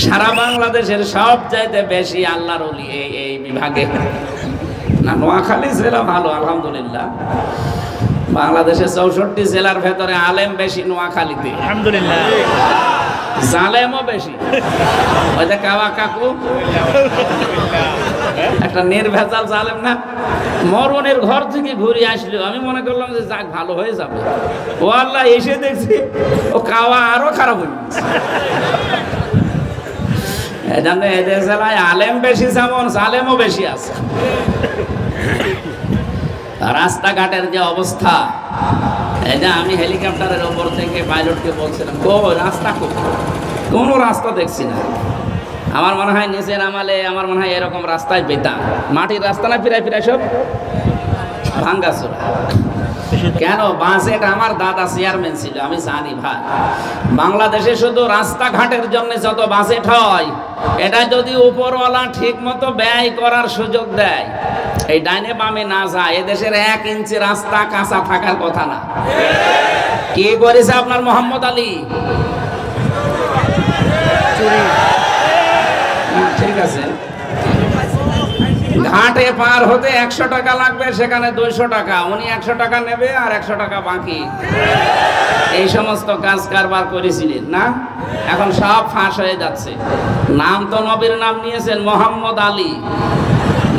সারা বাংলাদেশের সব চাইতে বেশি আল্লাহর ওলি এই বিভাগে না। নোয়াখালী জেলা ভালো আলহামদুলিল্লাহ। বাংলাদেশের 64 জেলার ভেতরে আলেম বেশি নোয়াখালীতে আলহামদুলিল্লাহ, জালেমও বেশি। ওই যে কাবা কাকু একটা নির্ভেজাল জালেম না, মরণের ঘর থেকে ঘুরে আসলো। আমি মনে করলাম যে যাক ভালো হয়ে যাবে, ও আল্লাহ এসে দেখছি ও কাওয়া আরো খারাপ হয়ে গেছে। এদের জেলায় আলেম বেশি যেমন জালেমও বেশি আছে। রাস্তাঘাটের যে অবস্থা, এই যে আমি হেলিকপ্টারের ওপর থেকে পাইলটকে বলছিলাম রাস্তা কোনো রাস্তা দেখছি না। আমার মনে হয় নিচের আমালে আমার মনে হয় এরকম রাস্তায় পেতাম। মাটির রাস্তা না ফিরাই ফিরাই সব ভাঙ্গাচোরা। কেন বাজেট আমার দাদা চেয়ারম্যান ছিল, আমি জানি ভাই। বাংলাদেশে শুধু রাস্তাঘাটের জন্য যত বাজেট হয়, এটা যদি উপরওয়ালা ঠিক মতো ব্যয় করার সুযোগ দেয়, এই ডাইনে বামে না যায়, এদেশের 1 ইঞ্চি রাস্তা কাঁচা থাকার কথা না। কি করেছে আপনার মোহাম্মদ আলী? ঠিক আছে, ঘাটে পার হতে 100 টাকা লাগবে, সেখানে 200 টাকা। উনি 100 টাকা নেবে আর 100 টাকা বাকি। এই সমস্ত কাজ কারবার করেছিলেন না, এখন সব ফাঁস হয়ে যাচ্ছে। নাম তো নবীর নাম নিয়েছেন মোহাম্মদ আলী,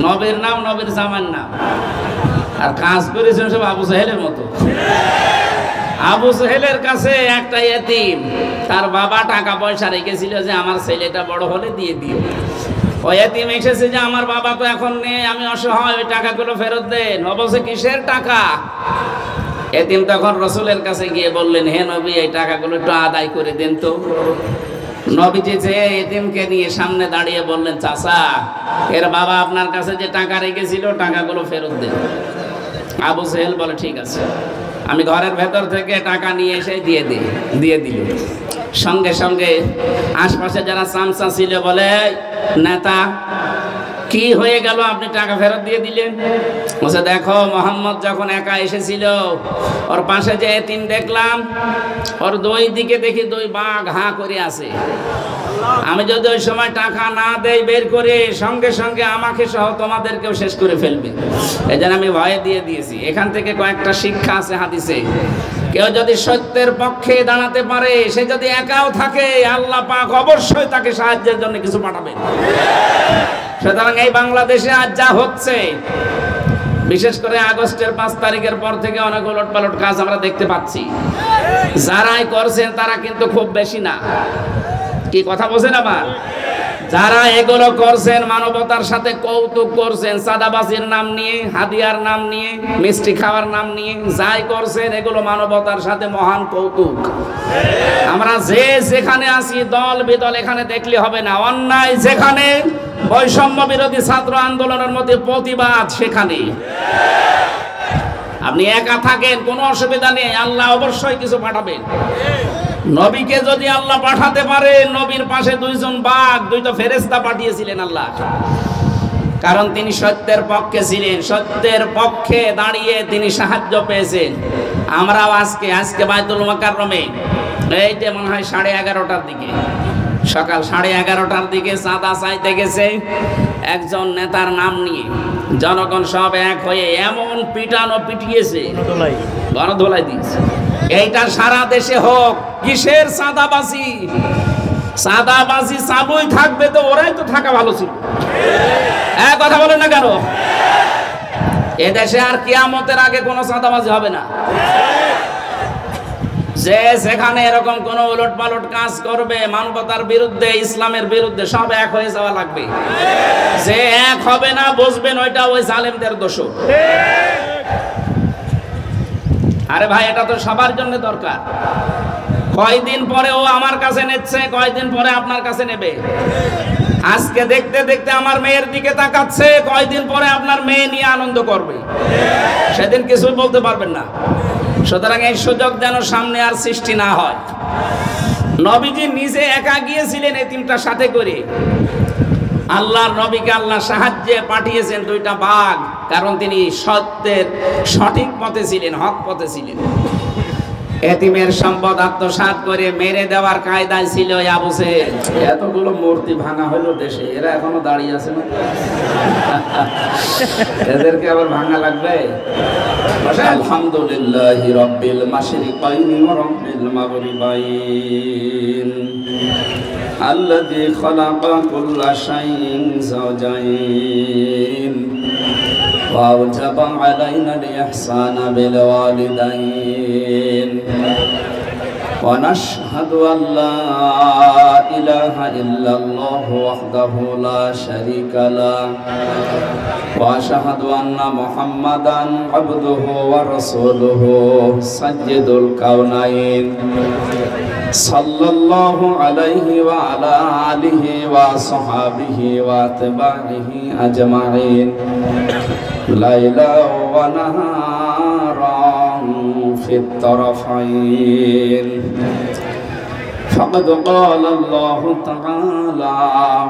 নবীর নাম নবীর জামার নাম, আর কাজ করেছেন সব আবু জাহেলের মতো। আবু জাহেলের কাছে একটা এতিম, তার বাবা টাকা পয়সা রেখেছিল যে আমার ছেলেটা বড় হলে দিয়ে দিও। ওই এতিম এসেছে যে আমার বাবা তো এখন নেই, আমি অসহায়, ওই টাকাগুলো ফেরত দেন। অবশ্যই কিসের টাকা? এতিম তখন রাসূলের কাছে গিয়ে বললেন, হে নবী, এই টাকাগুলো একটু আদায় করে দেন তো। নবীজি যে এতিমকে নিয়ে সামনে দাঁড়িয়ে বললেন, চাচা, এর বাবা আপনার কাছে যে টাকা রেখেছিল টাকাগুলো ফেরত দেন। আবু জাহেল বলে ঠিক আছে, আমি ঘরের ভেতর থেকে টাকা নিয়ে এসে দিয়ে দিল। সঙ্গে সঙ্গে আশপাশে যারা চামচা ছিল বলে, নেতা কি হয়ে গেল, আপনি টাকা ফেরত দিয়ে দিলেন? বলছে, দেখো মোহাম্মদ যখন একা এসেছিল, ওর পাশে যে এতিম দেখলাম, ওর 2 দিকে দেখি 2 বাঘ হাঁ করে আছে। আমি যদি ওই সময় টাকা না দেই বের করে, সঙ্গে সঙ্গে আমাকে সহ তোমাদেরকেও শেষ করে ফেলবে। এই জন্য আমি ভয়ে দিয়ে দিয়েছি। এখান থেকে কয়েকটা শিক্ষা আছে হাদিসে। কেউ যদি সত্যের পক্ষে দাঁড়াতে পারে, সে যদি একাও থাকে, আল্লাহ পাক অবশ্যই তাকে সাহায্যের জন্য কিছু পাঠাবেন। সুতরাং এই বাংলাদেশে আজ যা হচ্ছে, বিশেষ করে আগস্টের 5 তারিখের পর থেকে অনেক উলটপালট কাজ আমরা দেখতে পাচ্ছি। যারাই করছেন তারা কিন্তু খুব বেশি না। কি কথা বলছেন আমার? যারা এগুলো করছেন মানবতার সাথে কৌতুক করছেন, সাদাবাজির নাম নিয়ে, হাদিয়ার নাম নিয়ে, মিষ্টি খাওয়ার নাম নিয়ে যাই করছেন, এগুলো মানবতার সাথে মহান কৌতুক। আমরা যে যেখানে আছি, দল বিদল এখানে দেখলে হবে না। অন্যায় যেখানে, বৈষম্য বিরোধী ছাত্র আন্দোলনের মধ্যে প্রতিবাদ সেখানে। আপনি একা থাকেন, কোনো অসুবিধা নেই, আল্লাহ অবশ্যই কিছু পাঠাবেন। নবীকে যদি আল্লাহ পাঠাতে পারে, নবীর পাশে 2 জন বাঘ, 2টা ফেরেশতা পাঠিয়েছিলেন আল্লাহ, কারণ তিনি সত্যের পক্ষে ছিলেন। সত্যের পক্ষে দাঁড়িয়ে তিনি সাহায্য পেয়েছেন। আমরাও আজকে বাইতুল মুকাররমে, এই যে মনে হয় 11:30টার দিকে, সকাল 11:30টার দিকে চাঁদা চাইতে গেছে একজন নেতার নাম নিয়ে। জনগণ সব এক হয়ে এমন পিটিয়েছে, গণধোলাই দিয়েছে। এইটা সারা দেশে হোক। কিসের চাঁদাবাজি? চাঁদাবাজি চালুই থাকবে তো, ওরাই তো থাকা ভালো ছিল। কথা বলেন না কেন? এদেশে আর কিয়ামতের আগে কোনো চাঁদাবাজি হবে না। যে সেখানে এরকম কোন উলটপালট কাজ করবে, মানবতার বিরুদ্ধে, ইসলামের বিরুদ্ধে, সব এক হয়ে যাওয়া লাগবে। যে এক হবে না, বুঝবেন ওইটা ওই জালেমদের দোষ। আরে ভাই, এটা তো সবার জন্য দরকার। কয়দিন পরে ও আমার কাছে নিচ্ছে, কয়দিন পরে আপনার কাছে নেবে। আজকে দেখতে দেখতে আমার মেয়ের দিকে তাকাচ্ছে, কয়দিন পরে আপনার মেয়ে নিয়ে আনন্দ করবে, সেদিন কিছুই বলতে পারবেন না। সুতরাং এই সুযোগ যেন সামনে আর সৃষ্টি না হয়। নবীজি নিজে একা গিয়েছিলেন এতিমটার সাথে করে। আল্লাহর নবীকে আল্লাহ সাহায্যে পাঠিয়েছেন 2টা বাঘ। কারণ তিনি সত্যের সঠিক পথে ছিলেন, হক পথে ছিলেন। এতিমের সম্পদ আত্মসাৎ করে মেরে দেওয়ার কায়দায় ছিল আবু জেহেল। এতগুলো মূর্তি ভাঙা হলো দেশে, এরা এখনো দাঁড়িয়ে আছে না? এদেরকে আবার ভাঙা লাগবে? আলহামদুলিল্লাহি রাব্বিল মাশরিকাইন ওয়া রাব্বিল মাগরিবাইন আল্লাযী খালাকা কুল্লা শাইইন যাওজাইন وأوجب علينا الإحسان بالوالدين ونشهد أن لا إله إلا الله وحده لا شريك له وأشهد أن محمدا عبده ورسوله سيد الكونين صلى الله عليه وعلى آله وصحبه وأتباعه أجمعين ليلا ونهارا في الطرفين فقد قال الله تعالى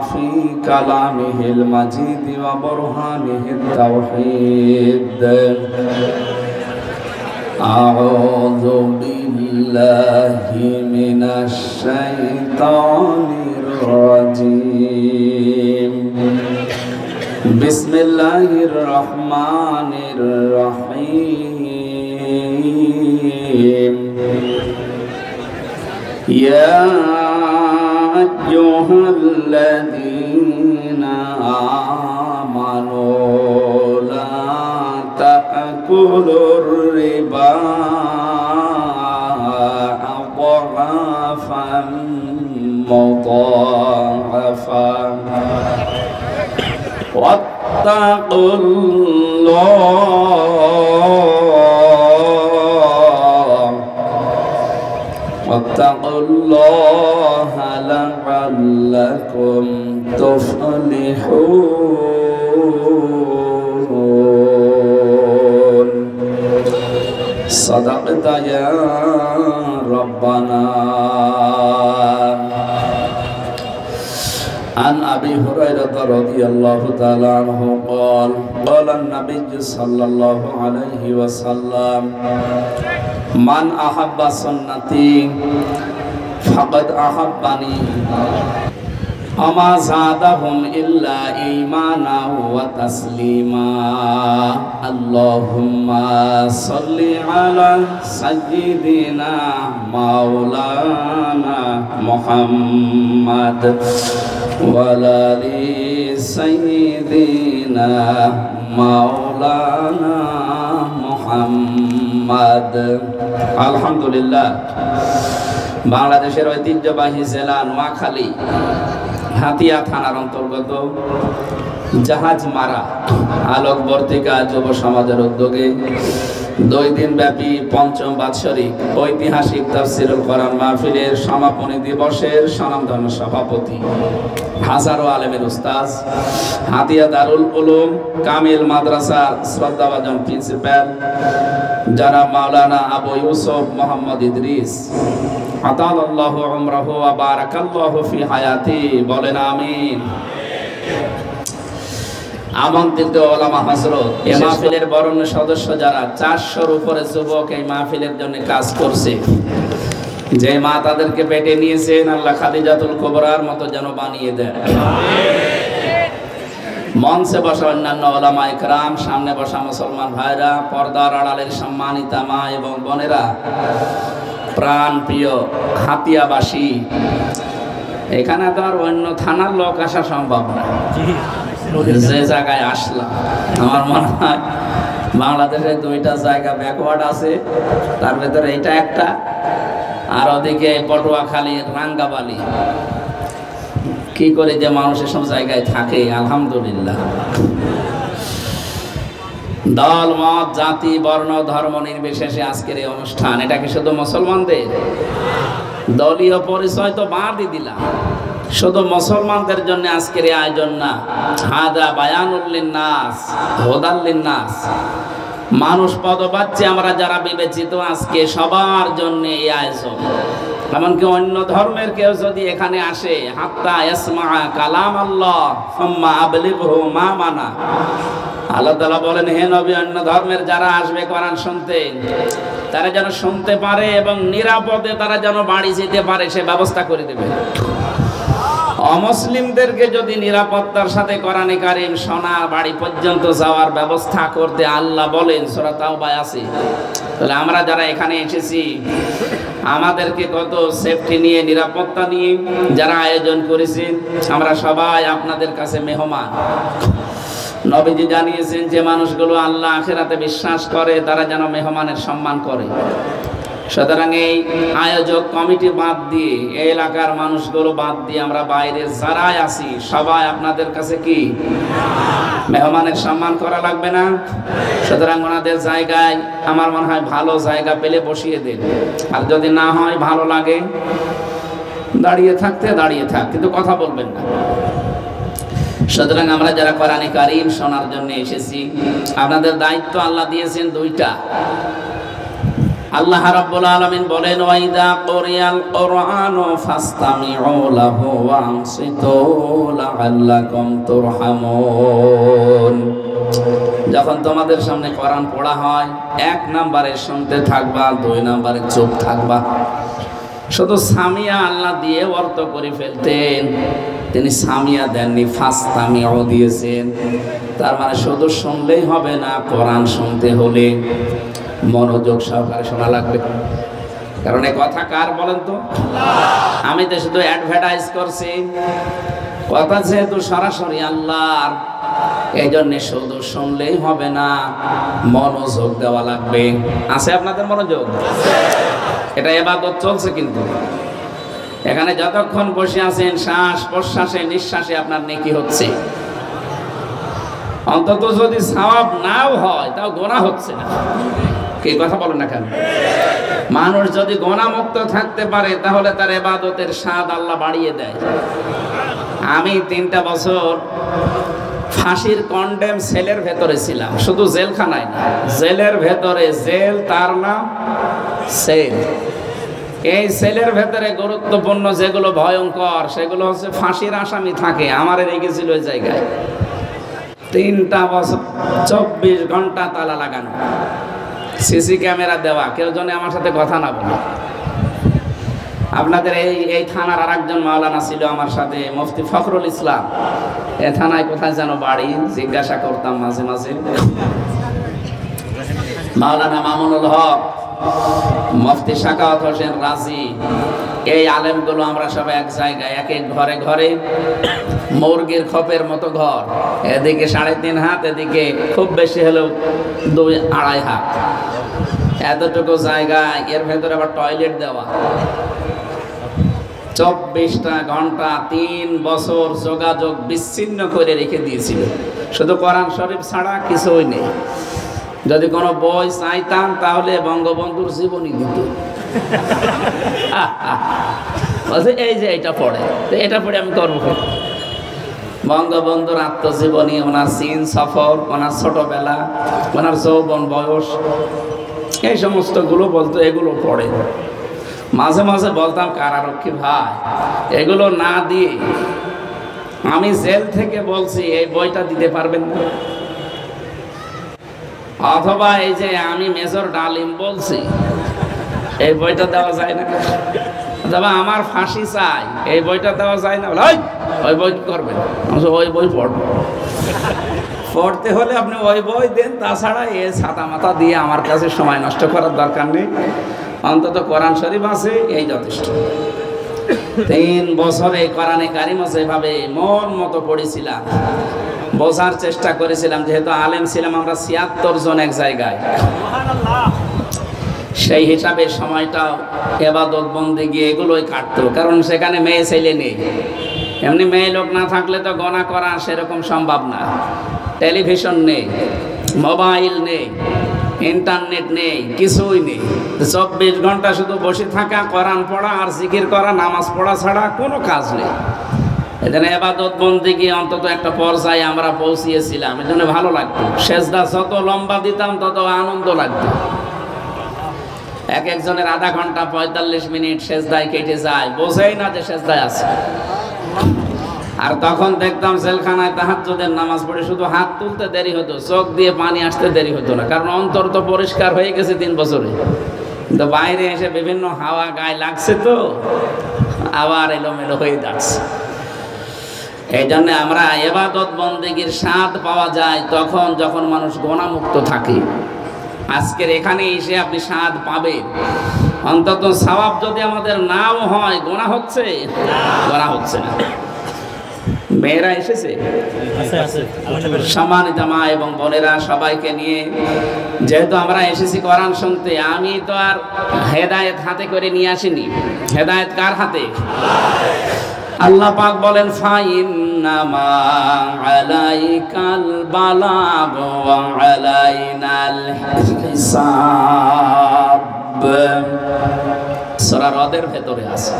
في كلامه المجيد وبرهانه التوحيد أعوذ بالله من الشيطان الرجيم بسم الله الرحمن الرحيم يا أيها الذين آمنوا لا تأكلوا الربا أضعافا مضاعفا واتقوا الله لعلكم تفلحون صدقت يا ربنا عن أبي هريرة رضي الله تعالى عنه قال قال النبي صلى الله عليه وسلم من أحب سنتي فقد أحبني وما زادهم إلا إيمانا وتسليما اللهم صل على سيدنا مولانا محمد وعلى آل سيدنا مولانا محمد الحمد لله বাংলাদেশের ঐতিহ্যবাহী জেলা নোয়াখালী হাতিয়া থানার অন্তর্গত জাহাজ মারা আলোকবর্তিকা যুব সমাজের উদ্যোগে 2 দিন ব্যাপী পঞ্চম বাৎসরিক ঐতিহাসিক তাফসীরুল কোরআন মাহফিলের সমাপনী দিবসের স্বনামধন্য সভাপতি হাজারো আলেমের উস্তাদ হাতিয়া দারুল উলুম কামিল মাদ্রাসার শ্রদ্ধাভাজন প্রিন্সিপাল জনাব মাওলানা আবু ইউসুফ মোহাম্মদ ইদ্রিস আতালাল্লাহু উমরাহু ওয়া বারাকাল্লাহু ফি হায়াতি বলেন আমিন। আমন্ত্রিত ওলামা হযরত এই মাহফিলের বরণ্য সদস্য যারা 400-র উপরে যুবক এই মাহফিলের জন্য কাজ করছে, যে মা তাদেরকে পেটে নিয়েছেন আল্লাহ খাদিজাতুল কুবরার মতো যেন বানিয়ে দেন। মঞ্চে বসা অন্যান্য ওলামা ইকরাম, সামনে বসা মুসলমান ভাইরা, পর্দার আড়ালের সম্মানিতা মা এবং বোনেরা, প্রাণ প্রিয় হাতিয়াবাসী, এখানে তো আর অন্য থানার লোক আসা সম্ভব না। যে জায়গায় আসলাম আমার মনে হয় বাংলাদেশে 2টা জায়গা ব্যাকওয়ার্ড আছে, তার ভেতরে এইটা একটা, আর ওদিকে পটুয়াখালী রাঙ্গাবালি। কি করে যে মানুষ এসব জায়গায় থাকে, আলহামদুলিল্লাহ। দল মত জাতি বর্ণ ধর্ম নির্বিশেষে আজকের এই অনুষ্ঠান, এটা কি শুধু মুসলমানদের? দলীয় পরিচয় তো বাদই দিলাম, শুধু মুসলমানদের জন্য আজকের এই আয়োজন না। হাদা বায়ানুল লিন্নাস হুদাল লিন্নাস, মানুষ পদ পাচ্ছে আমরা যারা বিবেচিত, আজকে সবার জন্য এই আয়োজন। এমনকি অন্য ধর্মের কেউ যদি এখানে আসে, হাত্তা ইয়াসমা কালাম আল্লাহ সুম্মা আবলিগহু মা মানা, আল্লাহ তাআলা বলেন, হে নবী, অন্য ধর্মের যারা আসবে কোরআন শুনতে, তারা যেন শুনতে পারে এবং নিরাপদে তারা যেন বাড়ি যেতে পারে সে ব্যবস্থা করে দেবেন। অমুসলিমদেরকে যদি নিরাপত্তার সাথে কোরআনে কারীম শোনা বাড়ি পর্যন্ত যাওয়ার ব্যবস্থা করতে আল্লাহ বলেন, সূরা তাওবায় আছে, তাহলে আমরা যারা এখানে এসেছি আমাদেরকে কত সেফটি নিয়ে, নিরাপত্তা নিয়ে যারা আয়োজন করেছি, আমরা সবাই আপনাদের কাছে মেহমান। নবীজি জানিয়েছেন যে মানুষগুলো আল্লাহ আখিরাতে বিশ্বাস করে তারা যেন মেহমানের সম্মান করে। সুতরাং এই আয়োজক কমিটি বাদ দিয়ে, এই এলাকার মানুষগুলো বাদ দিয়ে আমরা বাইরে যারাই আছি সবাই আপনাদের কাছে কি মেহমানের সম্মান করা লাগবে না? সুতরাং ওনাদের জায়গায় আমার মনে হয় ভালো জায়গা পেলে বসিয়ে দেন, আর যদি না হয় ভালো লাগে দাঁড়িয়ে থাক, কিন্তু কথা বলবেন না। সুতরাং আমরা যারা কোরআনে কারীম শোনার জন্য এসেছি, আপনাদের দায়িত্ব আল্লাহ দিয়েছেন দুইটা। আল্লাহ রাব্বুল আলামিন বলেন, ওয়াইদা কুরিয়াল কুরআনু ফাসতামিউ লাহু ওয়া আনসিতু লাআল্লাকুম তুরহামুন। যখন তোমাদের সামনে কোরআন পড়া হয়, 1 নম্বরে শুনতে থাকবা, 2 নম্বরে চুপ থাকবা। শুধু সামিয়া আল্লাহ দিয়ে অর্থ করে ফেলতেন, তিনি সামিয়া দেননি, ফাসতামিউ দিয়েছেন। তার মানে শুধু শুনলেই হবে না, কোরআন শুনতে হলে মনোযোগ সহকারে শোনা লাগবে। কারণ এই কথা কার বলেন তো? আমি তো শুধু অ্যাডভার্টাইজ করছি, কথা যেহেতু সরাসরি আল্লাহর, এই জন্য শুধু শুনলেই হবে না, মনোযোগ দেওয়া লাগবে। আছে আপনাদের মনোযোগ? এটা ইবাদত চলছে, কিন্তু এখানে যতক্ষণ বসে আছেন শ্বাস প্রশ্বাসে নিঃশ্বাসে আপনার নেকি হচ্ছে। অন্তত যদি সওয়াব নাও হয় তাও গুনাহ হচ্ছে না। কি কথা বলেন না কেন? মানুষ যদি গুনাহমুক্ত থাকতে পারে তাহলে তার ইবাদতের স্বাদ আল্লাহ বাড়িয়ে দেয়। আমি 3টা বছর ফাঁসির কন্ডেম সেলের ভেতরে ছিলাম, শুধু জেলখানায় না, জেলের ভেতরে, জেল তার নাম সেল। এই সেলের ভেতরে গুরুত্বপূর্ণ যেগুলো ভয়ঙ্কর সেগুলো হচ্ছে ফাঁসির আসামি থাকে। আমার রেখেছিল ওই জায়গায় 3টা বছর 24 ঘন্টা তালা লাগানো, সিসি ক্যামেরা দেওয়া, কেউ যেন আমার সাথে কথা না বলে। আপনাদের এই থানার আরেকজন মাওলানা ছিল আমার সাথে, মুফতি ফখরুল ইসলাম। এ থানায় কোথায় যেন বাড়ি, জিজ্ঞাসা করতাম মাঝে মাঝে। মাওলানা মামুনুল হক, মুফতি সাখাওয়াত হোসেন রাজি, এই আলেমগুলো আমরা সব এক জায়গায়, এক এক ঘরে ঘরে, মুরগির খোপের মতো ঘর, এদিকে 3.5 হাত, এদিকে খুব বেশি হলেও 2-2.5 হাত, এতটুকু জায়গা, এর ভেতরে আবার টয়লেট দেওয়া। 24টা ঘন্টা 3 বছর যোগাযোগ বিচ্ছিন্ন করে রেখে দিয়েছিল, শুধু কোরআন শরীফ ছাড়া কিছুই নেই। যদি কোনো বই চাইতাম তাহলে বঙ্গবন্ধুর জীবনী দিত। এই যে এটা পড়ে, এটা পড়ে আমি করবো। বঙ্গবন্ধুর আত্মজীবনী, ওনার চীন সফর, ওনার ছোটবেলা, ওনার যৌবন বয়স, এই সমস্তগুলো বলতো, এগুলো পড়ে। মাঝে মাঝে বলতাম, কারারক্ষী ভাই এগুলো না দিয়ে আমি জেল থেকে বলছি এই বইটা দিতে পারবেন না? অথবা এই যে আমি মেজর ডালিম বলছি এই বইটা দেওয়া যায় না, অথবা আমার ফাঁসি চাই এই বইটা দেওয়া যায় না, ওই বই করবেন, ওই বই পড়বো। পড়তে হলে আপনি ওই বই দেন, তাছাড়া এ ছাতা মাথা দিয়ে আমার কাছে সময় নষ্ট করার দরকার নেই। অন্তত কোরআন শরীফ আছে, এই যথেষ্ট। 3 বছরে কোরআনে কারিম এভাবে মন মতো পড়েছিলাম, বোঝার চেষ্টা করেছিলাম। যেহেতু আলেম ছিলাম আমরা 76 জন এক জায়গায়, সেই হিসাবে সময়টা ইবাদত বন্দেগী এগুলোই কাটতো, কারণ সেখানে মেয়ে ছেলে নেই। এমনি মেয়ে লোক না থাকলে তো গোনা করা সেরকম সম্ভব না। টেলিভিশন নেই, মোবাইল নেই, ইন্টারনেট নেই, কিছুই নেই। 24 ঘন্টা শুধু বসে থাকা, কোরআন পড়া আর জিকির করা, নামাজ পড়া ছাড়া কোনো কাজ নেই। এজন্য ইবাদত বন্দেগী অন্তত একটা পর্যায়ে আমরা পৌঁছিয়েছিলাম, এজন্য ভালো লাগতো। সেজদা যত লম্বা দিতাম তত আনন্দ লাগতো। এক একজনের আধা ঘন্টা 45 মিনিট সেজদায় কেটে যায়, বোঝেই না যে সেজদায় আছে। আর তখন দেখতাম জেলখানায় তাহাজ্জুদের নামাজ পড়ে শুধু হাত তুলতে দেরি হতো, চোখ দিয়ে পানি আসতে দেরি হতো না, কারণ অন্তর তো পরিষ্কার হয়ে গেছে 3 বছরে। কিন্তু বাইরে এসে বিভিন্ন হাওয়া গায়ে লাগছে, তো আবার এলোমেলো হয়ে যাচ্ছে। এই জন্য আমরা ইবাদত বন্দেগীর স্বাদ পাওয়া যায় তখন যখন মানুষ গুনাহমুক্ত থাকে। আজকের এখানে এসে আপনি স্বাদ পাবেন, অন্তত সওয়াব যদি আমাদের নাও হয়। গুনাহ হচ্ছে? গুনাহ হচ্ছে না। মেয়েরা এসেছে, সম্মানিত মা এবং বোনেরা, সবাইকে নিয়ে যেহেতু আমরা এসেছি কোরআন শুনতে, আমি তো আর হেদায়েত হাতে করে নিয়ে আসিনি। হেদায়েত কার হাতে? আল্লাহ পাক বলেন, ফাইন্নামা আলাইকাল বালাগ ওয়া আলাইনাল হিসাব। সূরা রদের ভেতরে আছে।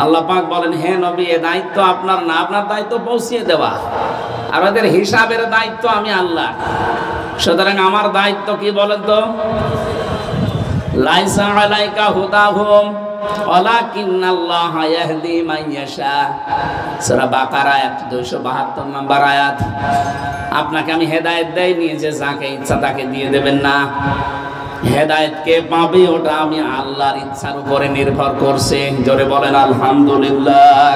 আল্লাহ পাক বলেন, হে নবী, এ দায়িত্ব আপনার না, আপনার দায়িত্ব পৌঁছিয়ে দেওয়া, আর ওদের হিসাবের দায়িত্ব আমি আল্লাহ। সুতরাং আমার দায়িত্ব কি বলেন তো? লাইসা আলাইকা হুদাহুম ওয়ালাকিন্নাল্লাহা ইয়াহদি মান ইয়াশা। সূরা বাকারা 272 নম্বর আয়াত। আপনাকে আমি হেদায়েত দেইনি যে যাকে ইচ্ছা তাকে দিয়ে দেবেন না। হেদায়েত কে পাবে ওটা আমি আল্লাহর ইচ্ছার উপরে নির্ভর করছে। জোরে বলেন আলহামদুলিল্লাহ।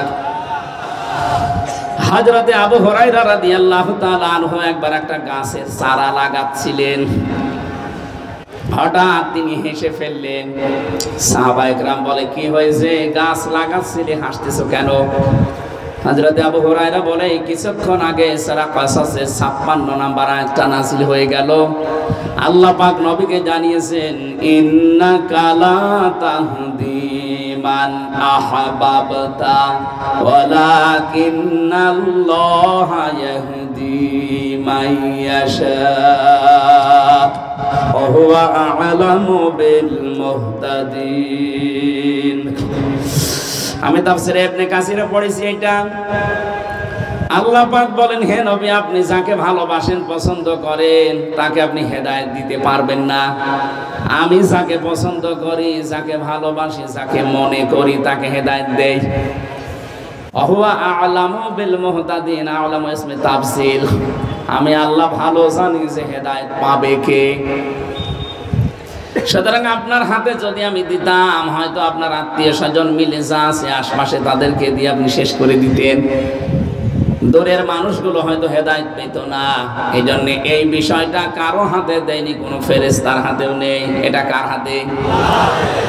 হযরতে আবু হুরায়রা রাদিয়াল্লাহু তাআলা আনহু একবার একটা গাছের চারা লাগাচ্ছিলেন, হঠাৎ তিনি হেসে ফেললেন। সাহাবায়ে কেরাম বলে, কি হয়েছে? গাছ লাগাচ্ছিলে, হাসতেছো কেন? হযরতে আবু হুরায়রা বলে, কিছুক্ষণ আগে সূরা কাসাসের 56 নম্বর আয়াতটা নাযিল হয়ে গেল। আল্লাহ পাক নবীকে জানিয়েছেন, ইন্নাকা লা তাহদি মান আহবাবতা ওয়ালাকিন্নাল্লাহা ইয়াহদি মান ইয়াশা ওয়া হুয়া আ'লামু বিল মুহতাদিন। আমি তাফসীরে ইবনে কাসিরে পড়েছি এটা। আল্লাহ পাক বলেন, হে নবী, আপনি যাকে ভালোবাসেন, পছন্দ করেন, তাকে আপনি হেদায়েত দিতে পারবেন না। আমি যাকে পছন্দ করি, যাকে ভালোবাসি, যাকে মনে করি, তাকে হেদায়েত দেই। ওয়া আ'লামু বিল মুহতাদিন। আ'লামু ইসমে তাফসীর। আমি আল্লাহ ভালো জানি যে হেদায়েত পাবে কে। সুতরাং আপনার হাতে যদি আমি দিতাম, হয়তো আপনার আত্মীয় স্বজন মিলে যা আছে আশপাশে তাদেরকে দিয়ে আপনি শেষ করে দিতেন। দূরের মানুষগুলো হয়তো হেদায়েত পেত না। এই জন্য এই বিষয়টা কারো হাতে দেয়নি, কোনো ফেরেশতার হাতেও নেই। এটা কার হাতে?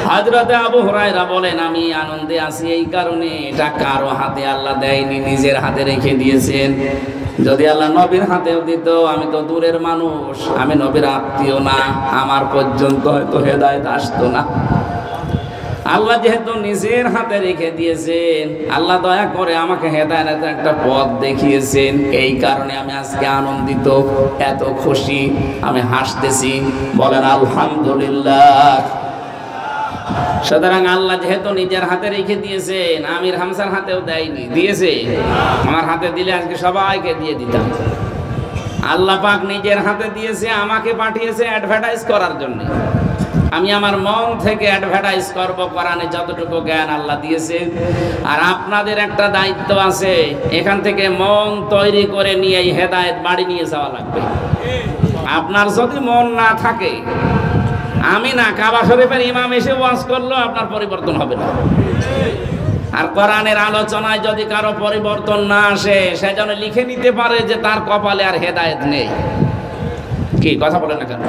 হযরতে আবু হুরায়রা বলেন, আমি আনন্দে আছি এই কারণে এটা কারো হাতে আল্লাহ দেয়নি, নিজের হাতে রেখে দিয়েছেন। যদি আল্লাহ নবীর হাতেও দিত, আমি তো দূরের মানুষ, আমি নবীর আত্মীয় না, আমার পর্যন্ত হয়তো হেদায়েত আসতো না। আল্লাহ যেহেতু নিজের হাতে রেখে দিয়েছেন, আল্লাহ দয়া করে আমাকে হেদায়েতের একটা পথ দেখিয়েছেন। এই কারণে আমি আজকে আনন্দিত, এত খুশি, আমি হাসতেছি। বলেন আলহামদুলিল্লাহ। সুতরাং আল্লাহ যেহেতু নিজের হাতে রেখে দিয়েছেন, আমির হামসার হাতেও দেয়নি, দিয়েছে। আমার হাতে দিলে আজকে সবাইকে দিয়ে দিতাম। আল্লাহ পাক নিজের হাতে দিয়েছে, আমাকে পাঠিয়েছে অ্যাডভার্টাইজ করার জন্য। আমি আমার মন থেকে অ্যাডভার্টাইজ করব কোরআনে যতটুকু জ্ঞান আল্লাহ দিয়েছে। আর আপনাদের একটা দায়িত্ব আছে, এখান থেকে মন তৈরি করে নিয়ে এই হেদায়েত বাড়ি নিয়ে যাওয়া লাগবে। আপনার যদি মন না থাকে, আমি না, কাবা শরীফের ইমাম এসে ওয়াজ করলো, আপনার পরিবর্তন হবে না। আর কোরআনের আলোচনায় যদি কারো পরিবর্তন না আসে, সে যেন লিখে নিতে পারে যে তার কপালে আর হেদায়েত নেই। কি কথা বলে না কেন?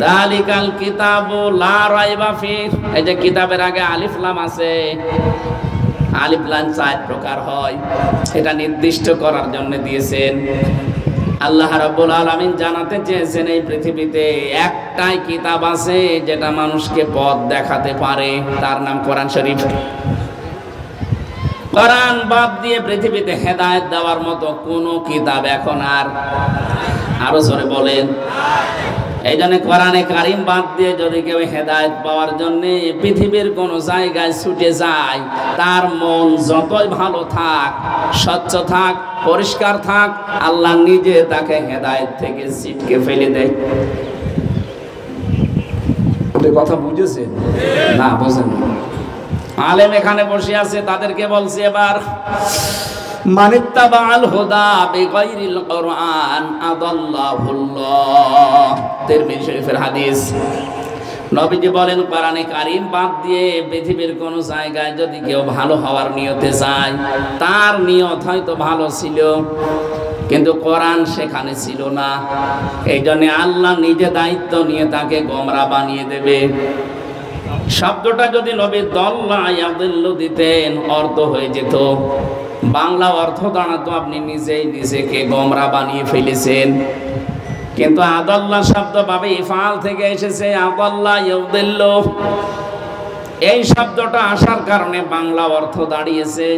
যালিকাল কিতাবু লা রাইবা ফিহি। এই যে কিতাবের আগে আলিফ লাম আছে, আলিফ লাম 4 প্রকার হয়, এটা নির্দিষ্ট করার জন্য দিয়েছেন। আল্লাহ রাব্বুল আলামিন জানাতে চেয়েছেন, এই পৃথিবীতে একটাই কিতাব আছে যেটা মানুষকে পথ দেখাতে পারে, তার নাম কোরআন শরীফ। কোরআন বাদ দিয়ে পৃথিবীতে হেদায়েত দেওয়ার মতো কোনো কিতাব এখন আর, আরো জোরে বলেন। এই জন্য কোরআনে কারিম বাদ দিয়ে যদি কেউ হেদায়েত পাওয়ার জন্য পৃথিবীর কোন জায়গায় ছুটে যায়, তার মন যতই ভালো থাক, স্বচ্ছ থাক, পরিষ্কার থাক, আল্লাহ নিজে তাকে হেদায়েত থেকে ছিটকে ফেলে দেয়। কথা বুঝেছেন না? বোঝেন। আলেম এখানে বসে আছে, তাদেরকে বলছি এবার মানিত্তাবাল হুদা বিগাইরিল কুরআন আদাল্লাহুল্লাহ। তিরমিজি শরীফের হাদিস। নবীজি বলেন, কোরআনে কারীম বাদ দিয়ে পৃথিবীর কোন জায়গায় যদি কেউ ভালো হওয়ার নিয়তে যায়, তার নিয়ত হয়তো ভালো ছিল, কিন্তু কোরআন সেখানে ছিল না। এই জন্য আল্লাহ নিজে দায়িত্ব নিয়ে তাকে গোমরা বানিয়ে দেবে। শব্দটা যদি নবী দল্লা ইয়াদিল্লু দিতেন, অর্থ হয়ে যেত, বাংলা অর্থ দাঁড়াতো আপনি নিজেই নিজেকে গোমরা বানিয়ে ফেলেছেন। কিন্তু আদাল্লাহ শব্দ পাবে ইফআল থেকে এসেছে, আদাল্লা ইয়াদিল্লু। এই শব্দটা আসার কারণে বাংলা অর্থ দাঁড়িয়েছে,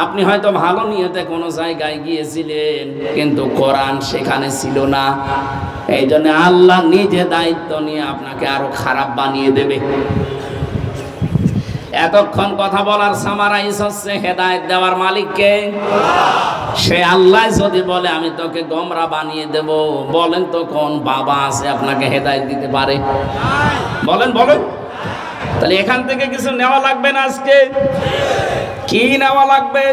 আপনি হয়তো ভালো নিয়তে কোনো জায়গায় গিয়েছিলেন, কিন্তু কোরআন সেখানে ছিল না। এই জন্য আল্লাহ নিজে দায়িত্ব নিয়ে আপনাকে আরো খারাপ বানিয়ে দেবে। এতক্ষণ কথা বলার সামারাইজ হচ্ছে হেদায়েত দেওয়ার মালিককে। সে আল্লাহ যদি বলে আমি তোকে গোমরা বানিয়ে দেব, বলেন তো কোন বাবা আছে আপনাকে হেদায়েত দিতে পারে? বলেন বলেন। তাহলে এখান থেকে কিছু নেওয়া লাগবে না? আজকে কি নেওয়া লাগবে?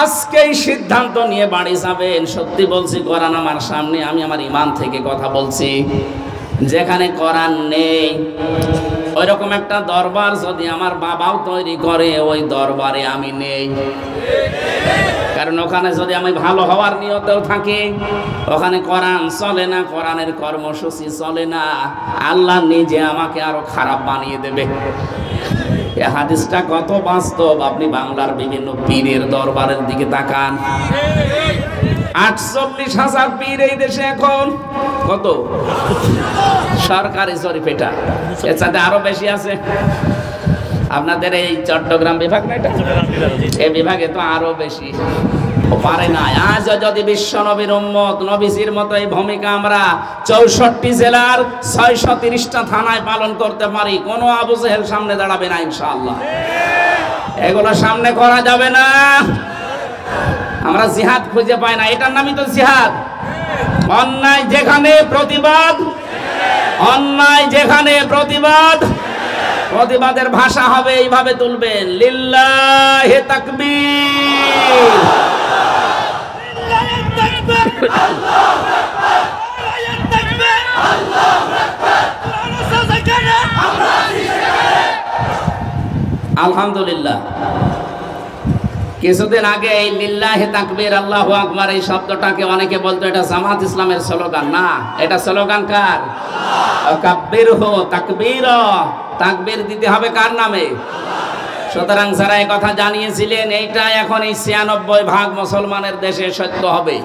আজকেই সিদ্ধান্ত নিয়ে বাড়ি যাবেন। সত্যি বলছি, কোরআন আমার সামনে, আমি আমার ঈমান থেকে কথা বলছি। যেখানে কোরআন নেই, ওইরকম একটা দরবার যদি আমার বাবাও তৈরি করে, ওই দরবারে আমি নেই। কারণ ওখানে যদি আমি ভালো হওয়ার নিয়তেও থাকি, ওখানে কোরআন চলে না, কোরআনের কর্মসূচি চলে না, আল্লাহ নিজে আমাকে আরো খারাপ বানিয়ে দেবে। এই হাদিসটা কত বাস্তব। আপনি বাংলার বিভিন্ন পীরের দরবারের দিকে তাকান। 48,000 পীর এই দেশে এখন। কত? সরকারি জরিপ এটা, এর সাথে আরো বেশি আছে। আপনাদের এই চট্টগ্রাম বিভাগ না, এটা এই বিভাগে তো আরো বেশি পারে না। আজ যদি বিশ্ব নবীর উম্মত, নবীজির মতো এই ভূমিকা আমরা 64 জেলার 630টা থানায় পালন করতে পারি, কোনো আবু জেহেল সামনে দাঁড়াবে না ইনশাআল্লাহ। এগুলো সামনে করা যাবে না। আমরা জিহাদ খুঁজে পাই না, এটার নামই তো জিহাদ। অন্যায় যেখানে প্রতিবাদ, অন্যায় যেখানে প্রতিবাদ, প্রতিবাদের ভাষা হবে এইভাবে তুলবেন, লিল্লাহি তাকবীর, আলহামদুলিল্লাহ। কিছুদিন আগে এই লিল্লাহি তাকবীর, আল্লাহু আকবার, এই শব্দটাকে অনেকে বলতো এটা জামাত ইসলামের স্লোগান। না, এটা স্লোগান কার? কাব্বিরহু তাকবীরা, তাকবীর দিতে হবে কার নামে? সুতরাং যারা এই কথা জানিয়েছিলেন, এইটা এখন এই 96% মুসলমানের দেশে সত্য হবে।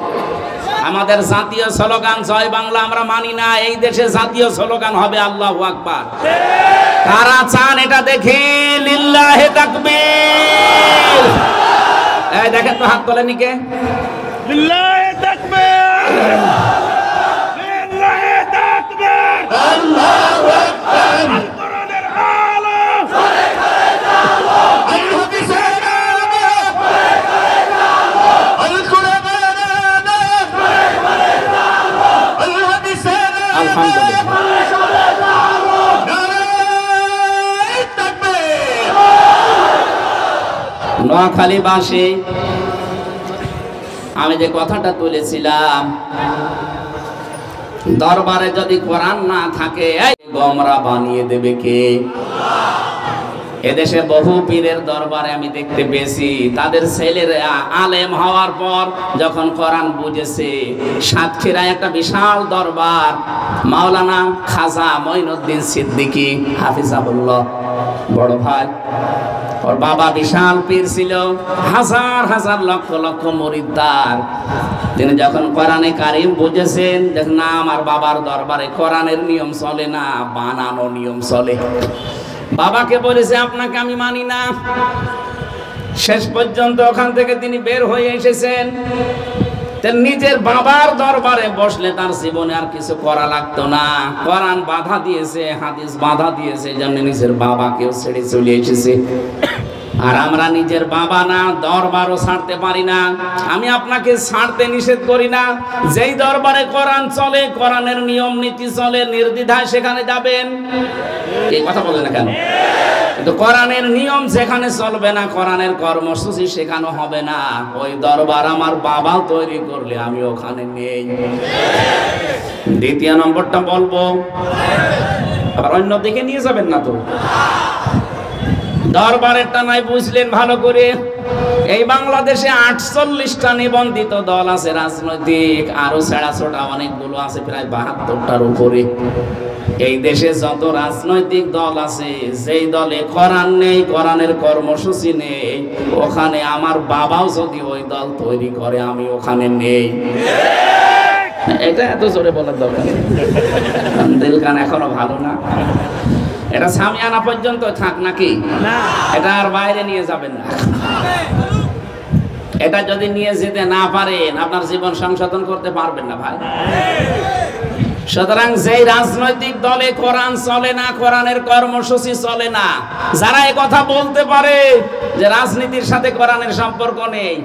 আমাদের জাতীয় স্লোগান জয় বাংলা আমরা মানি না, এই দেশে জাতীয় স্লোগান হবে আল্লাহু আকবার। কারা চান এটা দেখি? লিল্লাহি তাকবীর। এই দেখেন তো, হাত তোলেনি কে? লিল্লাহি তাকবীর, লিল্লাহি তাকবীর, আল্লাহু আকবার। কোরআনের আলো করে করে দাও, আল হাদিসের আলো করে করে দাও, আল কোরআনের আলো করে করে দাও, আল হাদিসের আলো আলহামদুলিল্লাহ করে করে দাও। নারে তাকবীর। নোয়াখালীবাসী, আমি যে কথাটা তুলেছিলাম, দরবারে যদি কোরআন না থাকে, গোমরা বানিয়ে দেবে কে? এদেশে বহু পীরের দরবারে আমি দেখতে পেয়েছি, তাদের ছেলেরা আলেম হওয়ার পর যখন কোরআন বুঝেছে, সাতক্ষীরায় একটা বিশাল দরবার, মাওলানা খাজা মঈনুদ্দিন সিদ্দিকী হাফিজাহুল্লাহ, বড় ভাই, ওর বাবা বিশাল পীর ছিল, হাজার হাজার লক্ষ লক্ষ মুরিদ তার। তিনি যখন কোরআনে কারীম বুঝেছেন, দেখ না আমার বাবার দরবারে কোরআনের নিয়ম চলে না, বানানো নিয়ম চলে। বাবাকে বলেছে আপনাকে আমি মানি না। শেষ পর্যন্ত ওখান থেকে তিনি বের হয়ে এসেছেন। নিজের বাবার দরবারে বসলে তার জীবনে আর কিছু করা লাগতো না। কোরআন বাধা দিয়েছে, হাদিস বাধা দিয়েছে, যেমন নিজের বাবাকেও ছেড়ে চলে এসেছে। আর আমরা নিজের বাবা না, দরবারও ছাড়তে পারি না। আমি আপনাকে ছাড়তে নিষেধ করি না। যেই দরবারে কোরআন চলে, কোরআনের নিয়ম নীতি চলে, নির্দ্বিধায় সেখানে যাবেন। এই কথা বলে না কেন? কিন্তু কোরআনের নিয়ম যেখানে চলবে না, কোরআনের কর্মসূচি সেখানে হবে না, ওই দরবার আমার বাবা তৈরি করলে আমি ওখানে নেই। দ্বিতীয় নম্বরটা বলবো, আর অন্য দিকে নিয়ে যাবেন না তো। দরবারেরটা নাই বুঝলেন ভালো করে। এই বাংলাদেশে 48টা নিবন্ধিত দল আছে রাজনৈতিক, আরো ছেড়া ছোটা অনেকগুলো আছে, প্রায় 72টার উপরে। এই দেশে যত রাজনৈতিক দল আছে, যেই দলে কোরআন নেই, কোরআনের কর্মসূচি নেই, ওখানে আমার বাবাও যদি ওই দল তৈরি করে আমি ওখানে নেই। এটা এত জোরে বলার দরকার, দিল কান এখনো ভালো না। এটা সামিয়ানা পর্যন্ত থাক নাকি? এটা আর বাইরে নিয়ে যাবেন না। এটা যদি নিয়ে যেতে না পারেন, আপনার জীবন সংশোধন করতে পারবেন না ভাই। সুতরাং যেই রাজনৈতিক দলে কোরআন চলে না, কোরআনের কর্মসূচি চলে না, যারা এই কথা বলতে পারে যে রাজনীতির সাথে কোরআনের সম্পর্ক নেই,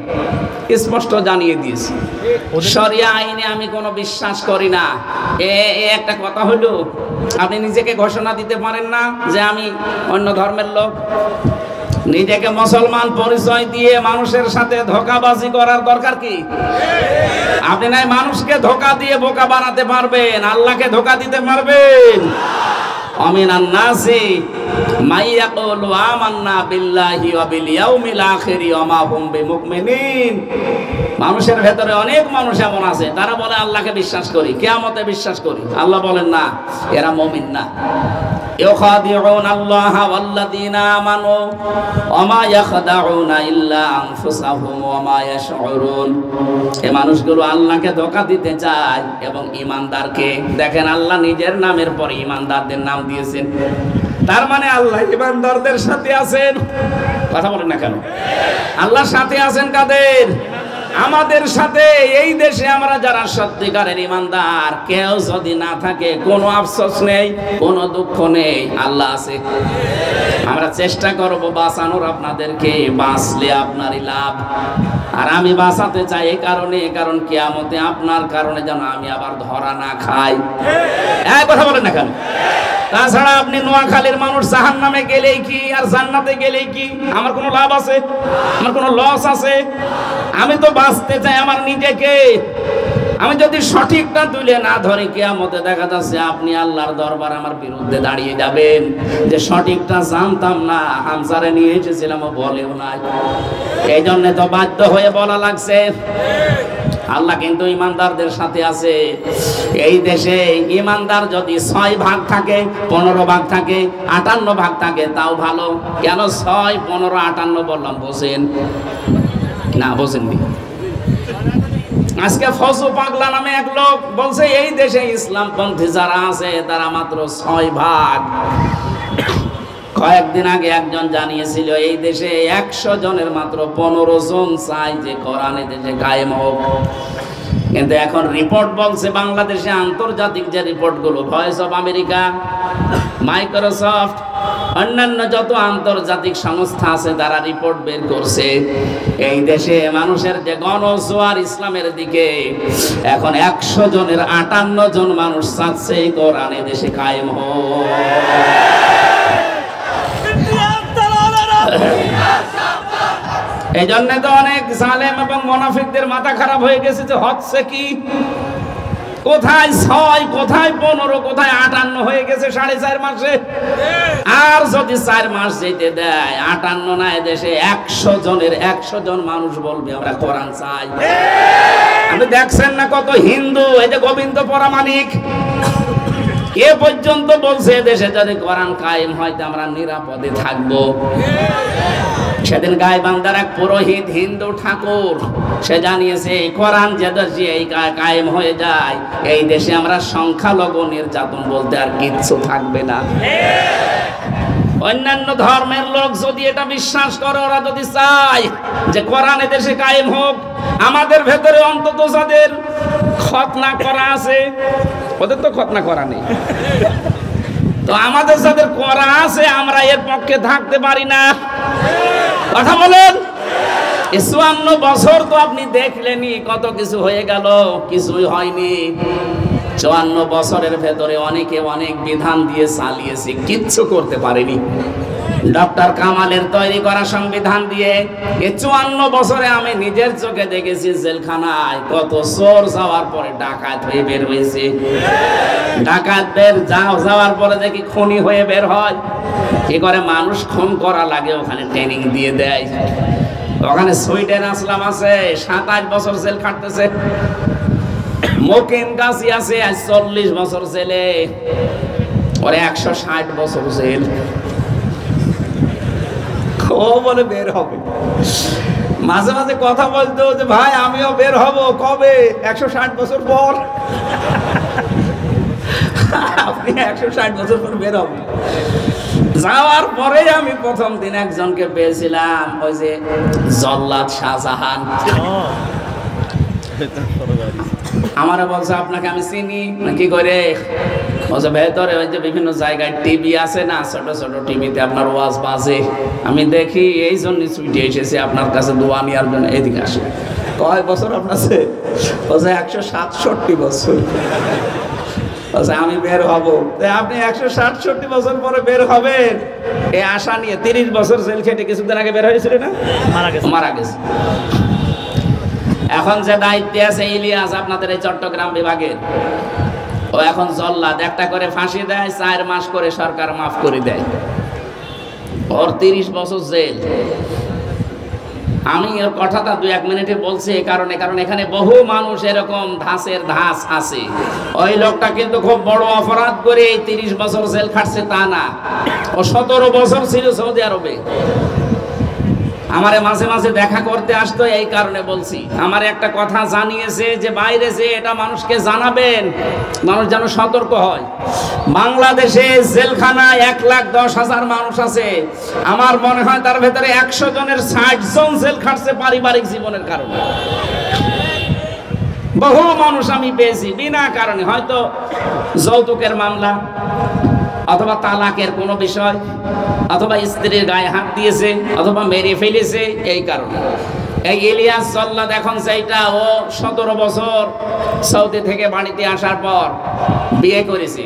স্পষ্ট জানিয়ে দিয়েছে শরিয়া আইনে আমি কোনো বিশ্বাস করি না। একটা কথা হলো, আপনি নিজেকে ঘোষণা দিতে পারেন না যে আমি অন্য ধর্মের লোক। নিজেকে মুসলমান পরিচয় দিয়ে মানুষের সাথে ধোঁকাবাজি করার দরকার কি? আপনি নাই মানুষকে ধোঁকা দিয়ে বোকা বানাতে পারবেন, আল্লাহকে ধোঁকা দিতে পারবেন? আমিনান নাসি মাইয়াকুলু আমান্না বিল্লাহি ওয়া বিল ইয়াউমিল আখিরি ওয়া মা হুম বিমুমিনিন। মানুষের ভেতরে অনেক মানুষ এমন আছে, তারা বলে আল্লাহকে বিশ্বাস করি, কিয়ামতে বিশ্বাস করি। আল্লাহ বলেন না, এরা মুমিন না। ইউখাদিউনা আল্লাহ ওয়াল্লাযীনা আমানু ওয়া মা ইয়াখদাউনা ইল্লা আনফুসাহুম ওয়া মা ইয়াশউরুন। এই মানুষগুলো আল্লাহকে ধোঁকা দিতে চায় এবং ঈমানদারকে। দেখেন, আল্লাহ নিজের নামের পরে ঈমানদারদের নাম দিয়েছেন, তার মানে আল্লাহ ঈমানদারদের সাথে আছেন। কথা বলেন না কেন? আল্লাহর সাথে আছেন কাদের? আমাদের সাথে। এই দেশে আমরা যারা সত্যিকারের ঈমানদার, কেউ যদি না থাকে কোনো আফসোস নেই, কোনো দুঃখ নেই, আল্লাহ আছে। আমরা চেষ্টা করব বাঁচানোর আপনাদেরকে, বাঁচলে আপনারই লাভ। আর আমি বাঁচাতে চাই এই কারণে, কারণ কিয়ামতে আপনার কারণে যেন আমি আবার ধরা না খাই। এই কথা বলেন না কেন? তাছাড়া আপনি নোয়াখালীর মানুষ জাহান্নামে গেলেই কি আর জান্নাতে গেলেই কি, আমার কোনো লাভ আছে? আমার কোনো লস আছে? আমি তো বাঁচতে চাই আমার নিজেকে। আমি যদি সঠিকটা তুলে না ধরি, কিয়ামতে দেখা যাচ্ছে আপনি আল্লাহর দরবার আমার বিরুদ্ধে দাঁড়িয়ে যাবেন যে সঠিকটা জানতাম না, হামসারে নিয়ে এসেছিলাম, বলেও নাই। এই জন্য তো বাধ্য হয়ে বলা লাগছে। আল্লাহ কিন্তু ঈমানদারদের সাথে আছে। এই দেশে ঈমানদার যদি 6 ভাগ থাকে, 15 ভাগ থাকে, 58 ভাগ থাকে, তাও ভালো। কেন 6, 15, 58 বললাম? বোঝেন না? বোঝেননি? আজকে ফজু পাগলা নামে এক লোক বলছে এই দেশে ইসলামপন্থী যারা আছে তারা মাত্র 6 ভাগ। কয়েকদিন আগে একজন জানিয়েছিল এই দেশে 100 জনের মাত্র 15 জন চায় যে কোরআন দেশে কায়েম হোক। কিন্তু এখন রিপোর্ট বলছে, বাংলাদেশে আন্তর্জাতিক যে রিপোর্টগুলো, ভয়েস অফ আমেরিকা, মাইক্রোসফট, অন্যান্য যত আন্তর্জাতিক সংস্থা আছে তারা রিপোর্ট বের করছে, এই দেশে মানুষের যে গণজোয়ার ইসলামের দিকে, এখন 100 জনের 58 জন মানুষ চাচ্ছে কোরআন দেশে কায়েম হোক। এই জন্য তো অনেক জালেম এবং মুনাফিকদের মাথা খারাপ হয়ে গেছে যে হচ্ছে কি, কোথায় 6, কোথায় 15, কোথায় 58 হয়ে গেছে 4.5 মাসে। আর যদি 4 মাস যেতে দেয়, 58 না, দেশে 100 জনের 100 জন মানুষ বলবে আমরা কোরআন চাই। আপনি দেখছেন না কত হিন্দু, এই যে গোবিন্দ পরামানিক, এ পর্যন্ত বলছে দেশে যদি কোরআন কায়েম হয় তো আমরা নিরাপদে থাকবো। সেদিন গাইবান্ধার এক পুরোহিত হিন্দু ঠাকুর সে জানিয়েছে কোরআন যে দেশে এই কায়েম হয়ে যায়, এই দেশে আমরা সংখ্যালঘু নির্যাতন বলতে আর কিচ্ছু থাকবে না। অন্যান্য ধর্মের লোক যদি এটা বিশ্বাস করে, ওরা যদি চায় যে কোরআন দেশে কায়েম হোক, আমাদের ভেতরে অন্তত যাদের খতনা করা আছে, ওদের তো খতনা করা নেই, তো আমাদের যাদের করা আছে আমরা এর পক্ষে থাকতে পারি না। কথা বলেন। 54 বছর তো আপনি দেখলেনই, কত কিছু হয়ে গেল, কিছুই হয়নি। 54 বছরের ভেতরে অনেকে অনেক বিধান দিয়ে চালিয়েছে, কিচ্ছু করতে পারেনি। ডক্টর কামালের তৈরি করা সংবিধান দিয়ে এই 54 বছরে আমি নিজের চোখে দেখেছি জেলখানায় কত চোর যাওয়ার পরে ডাকাত হয়ে বের হয়েছে। ডাকাত যাওয়ার পরে দেখি খুনি হয়ে বের হয়। কি করে মানুষ খুন করা লাগে ওখানে ট্রেনিং দিয়ে দেয়। ওখানে সুইডেন আসলাম আছে 27 বছর জেল খাটতেছে। মকিম গাছি আছে 40 বছর জেলে, ওরে 160 বছর জেল। ও বলে বের হবে, মাঝে মাঝে কথা বলতো যে ভাই আমিও বের হব, কবে? 160 বছর পর। আপনি 160 বছর পর বের হবেন। যাওয়ার পরে আমি প্রথম দিন একজনকে পেয়েছিলাম, ওই যে জল্লাদ শাহজাহান। আমারে বলছে আপনাকে আমি চিনি কি করে? বলছে ভেতরে ওই যে বিভিন্ন জায়গায় টিভি আছে না, ছোট ছোট টিভিতে আপনার ওয়াজ বাজে, আমি দেখি, এই জন্য ছুটে এসেছি আপনার কাছে দোয়া নেওয়ার জন্য। এদিকে আসে। কয় বছর আপনার? বলছে 167 বছর। বলছে আমি বের হব। আপনি 167 বছর পরে বের হবেন এই আশা নিয়ে 30 বছর জেল খেটে কিছুদিন আগে বের হয়েছিল না? মারা গেছে। এখন যে দায়িত্বে আছে ইলিয়াস আপনাদের এই চট্টগ্রাম বিভাগের, ও এখন জল্লাদ, একটা করে ফাঁসি দেয়, 4 মাস করে সরকার মাফ করে দেয়। ওর 30 বছর জেল। আমি ওর কথাটা 2-1 মিনিটে বলছি কারণ এখানে বহু মানুষ এরকম ধাঁচের ধাঁচ আছে। ওই লোকটা কিন্তু খুব বড় অপরাধ করে 30 বছর জেল খাটছে তা না, ও 17 বছর ছিল সৌদি আরবে। আমারে মাঝে মাঝে দেখা করতে আসতো, এই কারণে বলছি। আমার একটা কথা জানিয়েছে যে বাইরে যে এটা মানুষকে জানাবেন, মানুষ যেন সতর্ক হয়। বাংলাদেশে জেলখানায় 1,10,000 মানুষ আছে। আমার মনে হয় তার ভেতরে 100 জনের 60 জন জেল খাটছে পারিবারিক জীবনের কারণে। বহু মানুষ আমি পেয়েছি বিনা কারণে, হয়তো যৌতুকের মামলা, অথবা তালাকের কোনো বিষয়, অথবা স্ত্রীর গায়ে হাত দিয়েছে, অথবা মেরে ফেলেছে, এই কারণে। এই ইলিয়াস জল্লাদ এখন সেইটা, ও 17 বছর সৌদি থেকে বাড়িতে আসার পর বিয়ে করেছে,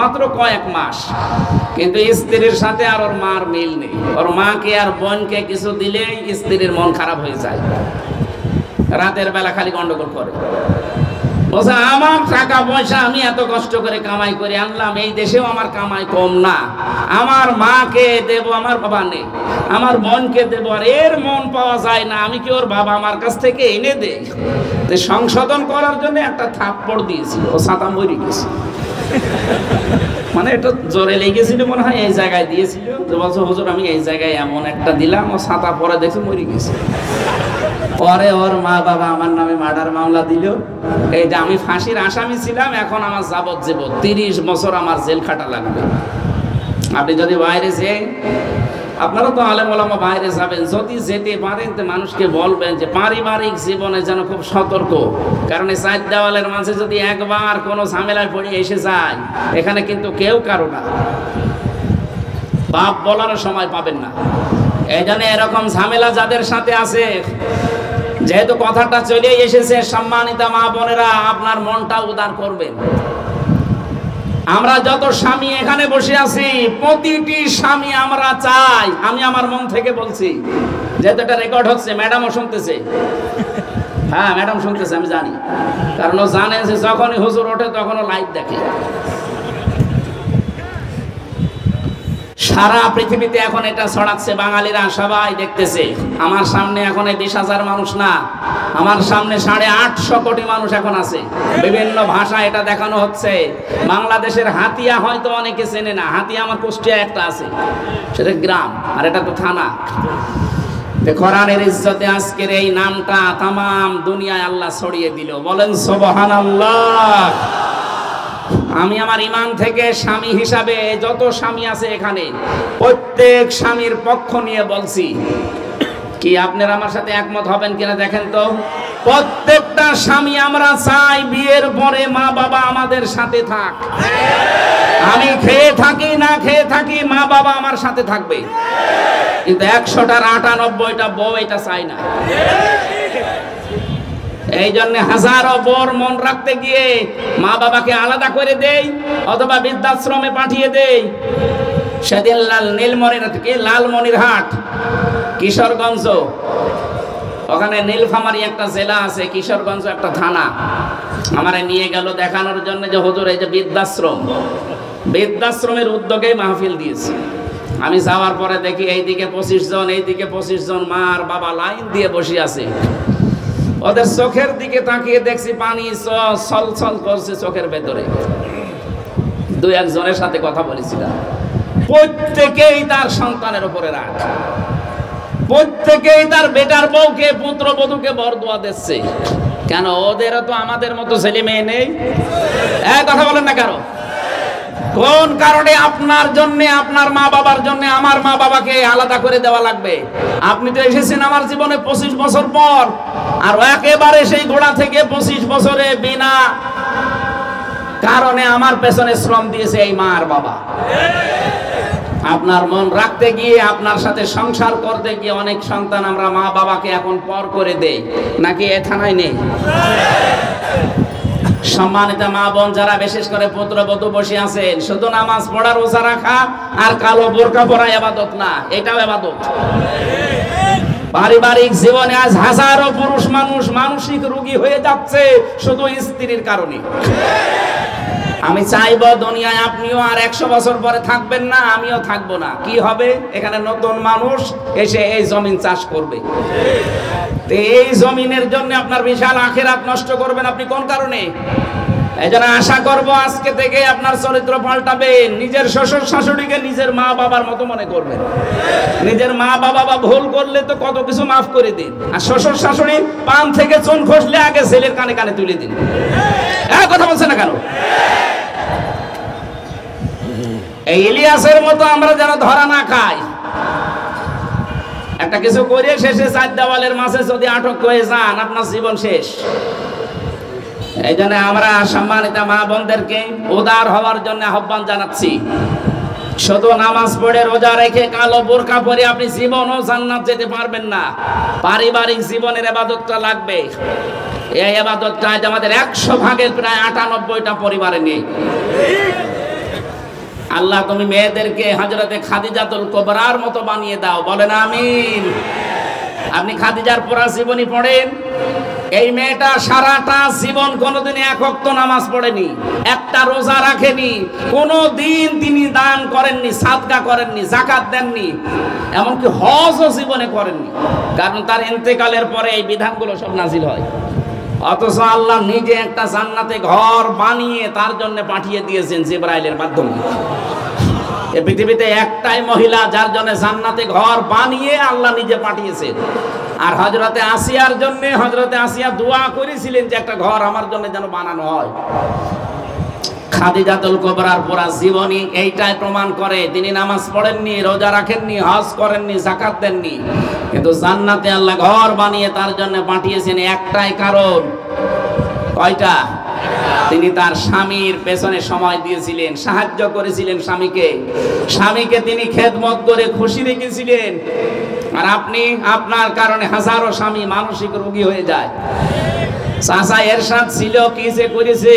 মাত্র কয়েক মাস, কিন্তু স্ত্রীর সাথে আর ওর মার মিল নেই। ওর মাকে আর বোনকে কিছু দিলেই স্ত্রীর মন খারাপ হয়ে যায়, রাতের বেলা খালি গন্ডগোল করে। বলছে আমার টাকা পয়সা আমি এত কষ্ট করে কামাই করে আনলাম, এই দেশেও আমার কামাই কম না, আমার মাকে দেব, আমার বাবা নেই, আমার বোনকে দেব, আর এর মন পাওয়া যায় না, আমি কি ওর বাবা আমার কাছ থেকে এনে দেই? সংশোধন করার জন্য একটা থাপ্পড় দিয়েছিল, ও ছাতা মরে গেছে। মানে এটা জোরে লেগেছিল মনে হয়, এই জায়গায় দিয়েছিল। বলছে হুজুর আমি এই জায়গায় এমন একটা দিলাম, ও ছাতা পরে দেখে মরে গেছে। পরে ওর মা বাবা আমার নামে মার্ডার মামলা দিল। এই যে আমি ফাঁসির আসামি ছিলাম, এখন আমার যাবজ্জীবন 30 বছর আমার জেল খাটা লাগবে। আপনি যদি বাইরে যে, আপনারা তো আলেম ওলামা বাইরে যাবেন, যদি যেতে পারেন তো মানুষকে বলবেন যে পারিবারিক জীবনে যেন খুব সতর্ক, কারণ এই 4 দেওয়ালের মাঝে যদি একবার কোনো ঝামেলায় পড়ে এসে যায়, এখানে কিন্তু কেউ কারো না, বাপ বলার সময় পাবেন না। এই জন্য এরকম ঝামেলা যাদের সাথে আছে, যেহেতু কথাটা চলে এসেছে, সম্মানিত মা বোনেরা আপনার মনটা উদার করবেন। আমরা যত স্বামী এখানে বসে আছি, প্রতিটি স্বামী আমরা চাই, আমি আমার মন থেকে বলছি, যেহেতু এটা রেকর্ড হচ্ছে, ম্যাডামও শুনতেছে। হ্যাঁ ম্যাডাম শুনতেছে, আমি জানি, কারণ ও জানে যে যখনই হুজুর ওঠে তখনও লাইভ দেখে। সারা পৃথিবীতে এখন এটা ছড়াচ্ছে, বাঙালিরা সবাই দেখতেছে। আমার সামনে এখন 20,000 মানুষ না, আমার সামনে 850 কোটি মানুষ এখন আছে। বিভিন্ন ভাষা এটা দেখানো হচ্ছে। বাংলাদেশের হাতিয়া হয়তো অনেকে চেনে না, হাতিয়া আমার কুষ্টিয়া একটা আছে, সেটা গ্রাম, আর এটা তো থানা। কোরআনের ইজ্জতে আজকের এই নামটা তামাম দুনিয়ায় আল্লাহ ছড়িয়ে দিল। বলেন সুবহানাল্লাহ। আমি আমার ঈমান থেকে স্বামী হিসাবে, যত স্বামী আছে এখানে, প্রত্যেক স্বামীর পক্ষ নিয়ে বলছি। কি আপনারা আমার সাথে একমত হবেন কিনা দেখেন তো? প্রত্যেকটা স্বামী আমরা চাই বিয়ের পরে মা বাবা আমাদের সাথে থাক। আমি খেয়ে থাকি না খেয়ে থাকি, মা বাবা আমার সাথে থাকবে, কিন্তু 100টার 98টা বউ এটা চাই না। এই জন্য হাজারো বোর মন রাখতে গিয়ে মা বাবাকে আলাদা করে দেই অথবা বৃদ্ধাশ্রমে পাঠিয়ে দেই। সেদিন লালমনিরহাট কিশোরগঞ্জ, ওখানে নীলফামারী একটা জেলা আছে, কিশোরগঞ্জ একটা থানা, আমারে নিয়ে গেল দেখানোর জন্য যে হুজুর এই যে বৃদ্ধাশ্রমের উদ্যোগে মাহফিল দিয়েছে। আমি যাওয়ার পরে দেখি এইদিকে 25 জন, এইদিকে 25 জন মা আর বাবা লাইন দিয়ে বসে আছে। ওদের চোখের দিকে তাকিয়ে দেখছি পানি ছলছল করছে চোখের ভেতরে। 2-1 জনের সাথে কথা বলেছিলাম, প্রত্যেকেই তার সন্তানের উপরে রাগ, প্রত্যেকেই তার বেটার বউকে পুত্রবধূকে বরদোয়া দিচ্ছে। কেন? ওদেরও তো আমাদের মতো ছেলে মেয়ে নেই। কথা বলেন না কেন? কোন কারণে আপনার জন্য, আপনার মা বাবার জন্য আমার মা বাবাকে আলাদা করে দেওয়া লাগবে? আপনি তো এসেছেন আমার জীবনে 25 বছর পর, আর একেবারে সেই গোড়া থেকে 25 বছরে বিনা কারণে আমার পেছনে শ্রম দিয়েছে এই মা আর বাবা। আপনার মন রাখতে গিয়ে, আপনার সাথে সংসার করতে গিয়ে অনেক সন্তান আমরা মা বাবাকে এখন পর করে দেই, নাকি এ থানায় নেই? সম্মানিত মা বোন যারা বিশেষ করে পুত্রবধূ বসে আছেন, শুধু নামাজ পড়া রোজা রাখা আর কালো বোরকা পরা ইবাদত না, এটাও ইবাদত। পারিবারিক জীবনে আজ হাজারো পুরুষ মানুষ মানসিক রোগী হয়ে যাচ্ছে শুধু স্ত্রীর কারণে। আমি চাইবো দুনিয়ায় আপনিও আর 100 বছর পরে থাকবেন না, আমিও থাকবো না। কি হবে? এখানে নতুন মানুষ এসে এই জমিন চাষ করবে। এই জমিনের জন্য আপনার বিশাল আখিরাত নষ্ট করবেন আপনি কোন কারণে? এজন্য আশা করব আজকে থেকে আপনার চরিত্র পাল্টাবেন। নিজের শ্বশুর শাশুড়িকে নিজের মা বাবার মতো মনে করবেন। নিজের মা বাবা ভুল করলে তো কত কিছু মাফ করে দিন, আর শ্বশুর শাশুড়ি পান থেকে চুন খসলে আগে ছেলের কানে কানে তুলে দিন। কথা বলছে না কেন? এই ইলিয়াসের মতো আমরা যেন ধরা না খাই। একটা কিছু করে শেষে 4 দেওয়ালের মাঝে যদি আটক হয়ে যান, আপনার জীবন শেষ। এই জন্য আমরা সম্মানিত মা বোনদেরকে উদার হওয়ার জন্য আহ্বান জানাচ্ছি। শুধু নামাজ পড়ে রোজা রেখে কালো বোরকা পরে আপনি জীবনও জান্নাত যেতে পারবেন না। পারিবারিক জীবনের ইবাদতটা লাগবে। এই ইবাদতটা আমাদের 100 ভাগের প্রায় 98টা পরিবারে নেই। আল্লাহ তুমি মেয়েদেরকে হযরতে খাদিজাতুল কুবরার মতো বানিয়ে দাও, বলেন আমিন। আপনি খাদিজার পুরা জীবনী পড়েন, এই মেয়েটা সারাটা জীবন কোনোদিন 1 ওয়াক্ত নামাজ পড়েনি, একটা রোজা রাখেনি, কোনোদিন তিনি দান করেননি, সাদকা করেননি, যাকাত দেননি, এমনকি হজও জীবনে করেননি। কারণ তার ইন্তেকালের পরে এই বিধানগুলো সব নাজিল হয়। অথচ আল্লাহ নিজে একটা জান্নাতে ঘর বানিয়ে তার জন্য পাঠিয়ে দিয়েছেন জিবরাইলের মাধ্যমে। এই পৃথিবীতে একটাই মহিলা যার জন্য জান্নাতে ঘর বানিয়ে আল্লাহ নিজে পাঠিয়েছেন। আর হযরতে আসিয়ার জন্য হযরতে আসিয়া দোয়া করেছিলেন যে একটা ঘর আমার জন্য যেন বানানো হয়। খাদিজাতুল কুবরার পুরা জীবনী এইটাই প্রমাণ করে। তিনি নামাজ পড়েননি, রোজা রাখেননি, হজ করেননি, যাকাত দেননি, কিন্তু জান্নাতে আল্লাহ ঘর বানিয়ে তার জন্য পাঠিয়েছেন একটাই কারণ। কয়টা? তিনি তার স্বামীর পেছনে সময় দিয়েছিলেন, সাহায্য করেছিলেন স্বামীকে তিনি খেদমত করে খুশি রেখেছিলেন। আর আপনি, আপনার কারণে হাজারো স্বামী মানসিক রোগী হয়ে যায়। চাচা এরশাদ ছিল কি যে করেছে,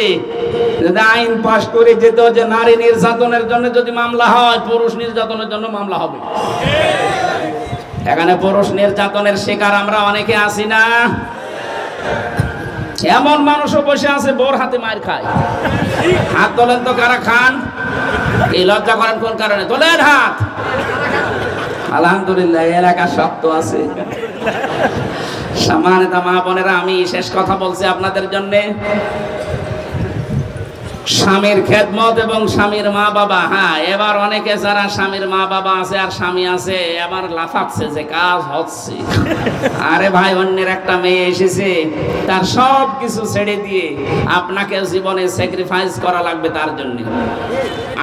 যদি আইন পাশ করে যেত যে নারী নির্যাতনের জন্য যদি মামলা হয়, পুরুষ নির্যাতনের জন্য মামলা হবে। এখানে পুরুষ নির্যাতনের শিকার আমরা অনেকে আছি না? এমন মানুষও বসে আছে বোর হাতে মার খায়। হাত তোলেন তো কারা খান? এই লজ্জা করেন কোন কারণে? তোলেন হাত। আলহামদুলিল্লাহ এলাকা শক্ত আছে। সম্মানিত মা বোনেরা, আমি শেষ কথা বলছি আপনাদের জন্য। স্বামীর খেদমত এবং স্বামীর মা বাবা। হ্যাঁ, এবার অনেকে যারা স্বামীর মা বাবা আছে আর স্বামী আছে এবার লাফাচ্ছে যে কাজ হচ্ছে। আরে ভাই, অন্যের একটা মেয়ে এসেছে, তার সব কিছু ছেড়ে দিয়ে আপনাকে জীবনে স্যাক্রিফাইস করা লাগবে তার জন্য।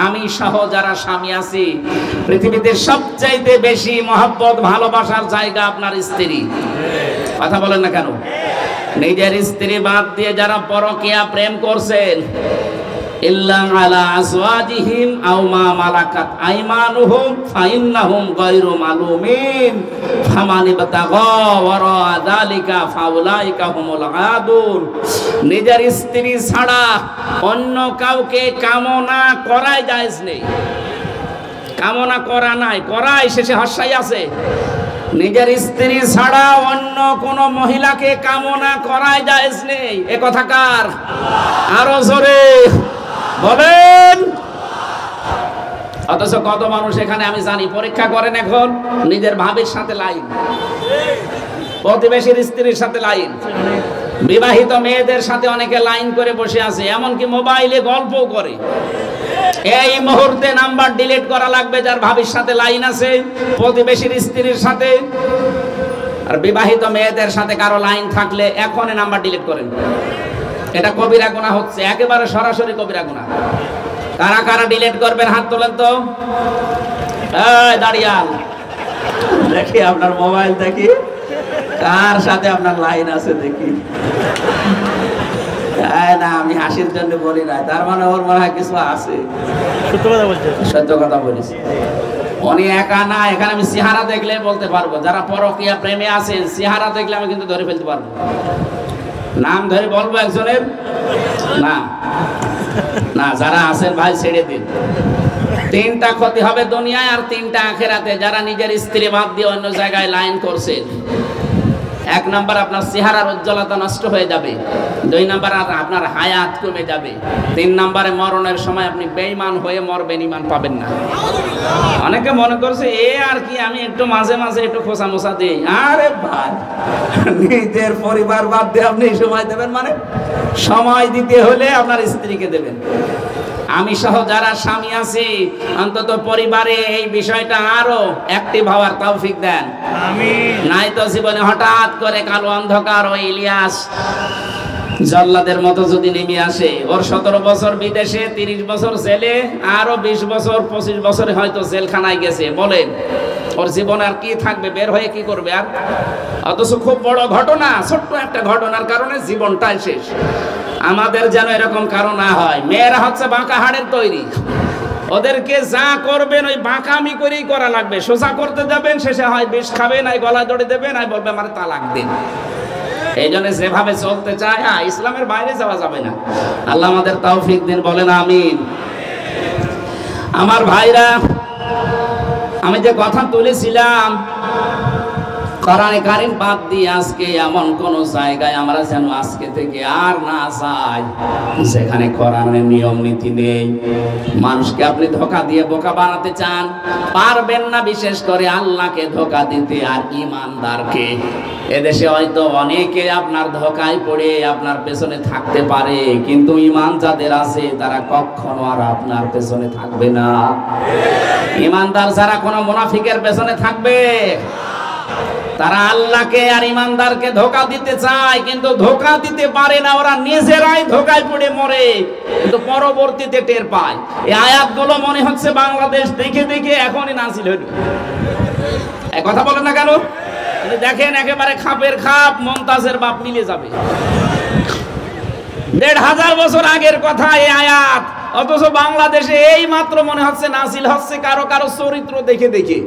আমি সহ যারা স্বামী আছি, পৃথিবীতে সবচাইতে বেশি মহব্বত ভালোবাসার জায়গা আপনার স্ত্রী। কথা বলেন না কেন? নিজের স্ত্রী বাদ দিয়ে যারা পরকীয়া প্রেম করছেন, ইল্লা আলা আজওয়াজিহিম আও মা মালাকাত আইমানুহুম ফাইন্নাহুম গায়রু মালুমিন ফামান ইবতাগা ওয়ারা যালিকা ফাউলাইকা হুমুল আদুন। নিজের স্ত্রী ছাড়া অন্য কাউকে কামনা করাই জায়েজ নেই। কামনা করা নাই, করাই শেষে হস্যাই আছে। নিজের স্ত্রী ছাড়া অন্য কোন মহিলাকে কামনা করাই জায়েজ নেই। এ কথা কার? আরো জোরে বলেন। অথচ কত মানুষ এখানে আমি জানি পরীক্ষা করেন এখন নিজের ভাবির সাথে লাইন, প্রতিবেশীর স্ত্রীর সাথে লাইন, বিবাহিত মেয়েদের সাথে অনেকে লাইন করে বসে আছে, এমনকি মোবাইলে গল্প করে। এই মুহূর্তে নাম্বার ডিলিট করা লাগবে যার ভাবির সাথে লাইন আছে, প্রতিবেশীর স্ত্রীর সাথে। আর বিবাহিত মেয়েদের সাথে কারো লাইন থাকলে এখনই নাম্বার ডিলিট করেন। এটা কবিরা গুনাহ হচ্ছে, একেবারে সরাসরি কবিরা গুনাহ। কারা কারা ডিলিট করবেন হাত তোলেন তো। এই দাঁড়িয়াল, দেখি আপনার মোবাইল, দেখি কার সাথে আপনার লাইন আছে দেখি। না, আমি হাসির জন্য বলি না, তার মানে ওর মনে হয় কিছু আছে। সত্য কথা বলেছি। উনি একা না, এখানে আমি চেহারা দেখলে বলতে পারবো। যারা পরকীয়া প্রেমে আছেন চেহারা দেখলে আমি কিন্তু ধরে ফেলতে পারবো। নাম ধরে বলবো একজনের? না না, যারা আছেন ভাই ছেড়ে দিন। তিনটা ক্ষতি হবে দুনিয়ায় আর তিনটা আখেরাতে যারা নিজের স্ত্রী বাদ দিয়ে অন্য জায়গায় লাইন করছে। এক নাম্বার, আপনার চেহারার উজ্জ্বলতা নষ্ট হয়ে যাবে। দুই নাম্বার, আপনার হায়াত কমে যাবে। তিন নাম্বারে, মরণের সময় আপনি বেঈমান হয়ে মরবেন, ঈমান পাবেন না। অনেকে মনে করছে এ আর কি, আমি একটু মাঝে মাঝে একটু খোসা মোসা দিই। আরে ভাই, নিজের পরিবার বাদ দিয়ে আপনি সময় দেবেন মানে? সময় দিতে হলে আপনার স্ত্রীকে দেবেন। আমি সহ যারা স্বামী আছি অন্তত পরিবারে এই বিষয়টা আরো অ্যাক্টিভ হওয়ার তৌফিক দেন। আমিন। নাই তো জীবনে হঠাৎ করে কালো অন্ধকার ওই ইলিয়াস জল্লাদের মতো যদি নেমে আসে, ওর 17 বছর বিদেশে, 30 বছর জেলে, আরো 20 বছর 25 বছরে হয়তো জেলখানায় গেছে, বলেন ওর জীবন আর কি থাকবে? বের হয়ে কি করবে আর? অথচ খুব বড় ঘটনা, ছোট্ট একটা ঘটনার কারণে জীবনটাই শেষ। আমাদের যেন এরকম কারণ না হয়। মেয়েরা হচ্ছে বাঁকা হাড়ের তৈরি, ওদেরকে যা করবেন ওই বাঁকামি করেই করা লাগবে। সোজা করতে যাবেন, শেষে হয় বিষ খাবেন, নাই গলা জড়ে দেবেন, নাই বলবে আমার তালাক দিন। এই জন্য যেভাবে চলতে চায় ইসলামের বাইরে যাওয়া যাবে না। আল্লাহ আমাদের তৌফিক দিন, বলেন আমিন। আমার ভাইরা, আমি যে কথা তুলেছিলাম কোরআনে কারীম বাদ দিয়ে আজকে এমন কোন জায়গায় আমরা যেন আজকে থেকে আর না যাই যেখানে কোরআনের নিয়ম নীতি নেই। মানুষকে আপনি ধোঁকা দিয়ে বোকা বানাতে চান, পারবেন না। বিশেষ করে আল্লাহকে ধোঁকা দিতে আর ঈমানদারকে। এদেশে হয়তো অনেকে আপনার ধোঁকায় পড়ে আপনার পেছনে থাকতে পারে, কিন্তু ঈমান যাদের আছে তারা কখনো আর আপনার পেছনে থাকবে না। ঈমানদার যারা কোনো মুনাফিকের পেছনে থাকবে, তারা আল্লাহকে আর ঈমানদারকে ধোঁকা দিতে চায় কিন্তু ধোঁকা দিতে পারে না। ওরা নিজেরাই ধোঁকায় পড়ে মরে, কিন্তু পরবর্তীতে টের পায়। এই আয়াতগুলো মনে হচ্ছে বাংলাদেশ দেখে দেখে এখনই নাজিল হইল। এই কথা বলেন না কেন? দেখেন একেবারে খাপের খাপ মমতাজের বাপ মিলে যাবে। ১৫০০ বছর আগের কথা এই আয়াত, অথচ বাংলাদেশে এই মাত্র মনে হচ্ছে নাজিল হচ্ছে কারো কারো চরিত্র দেখে দেখে।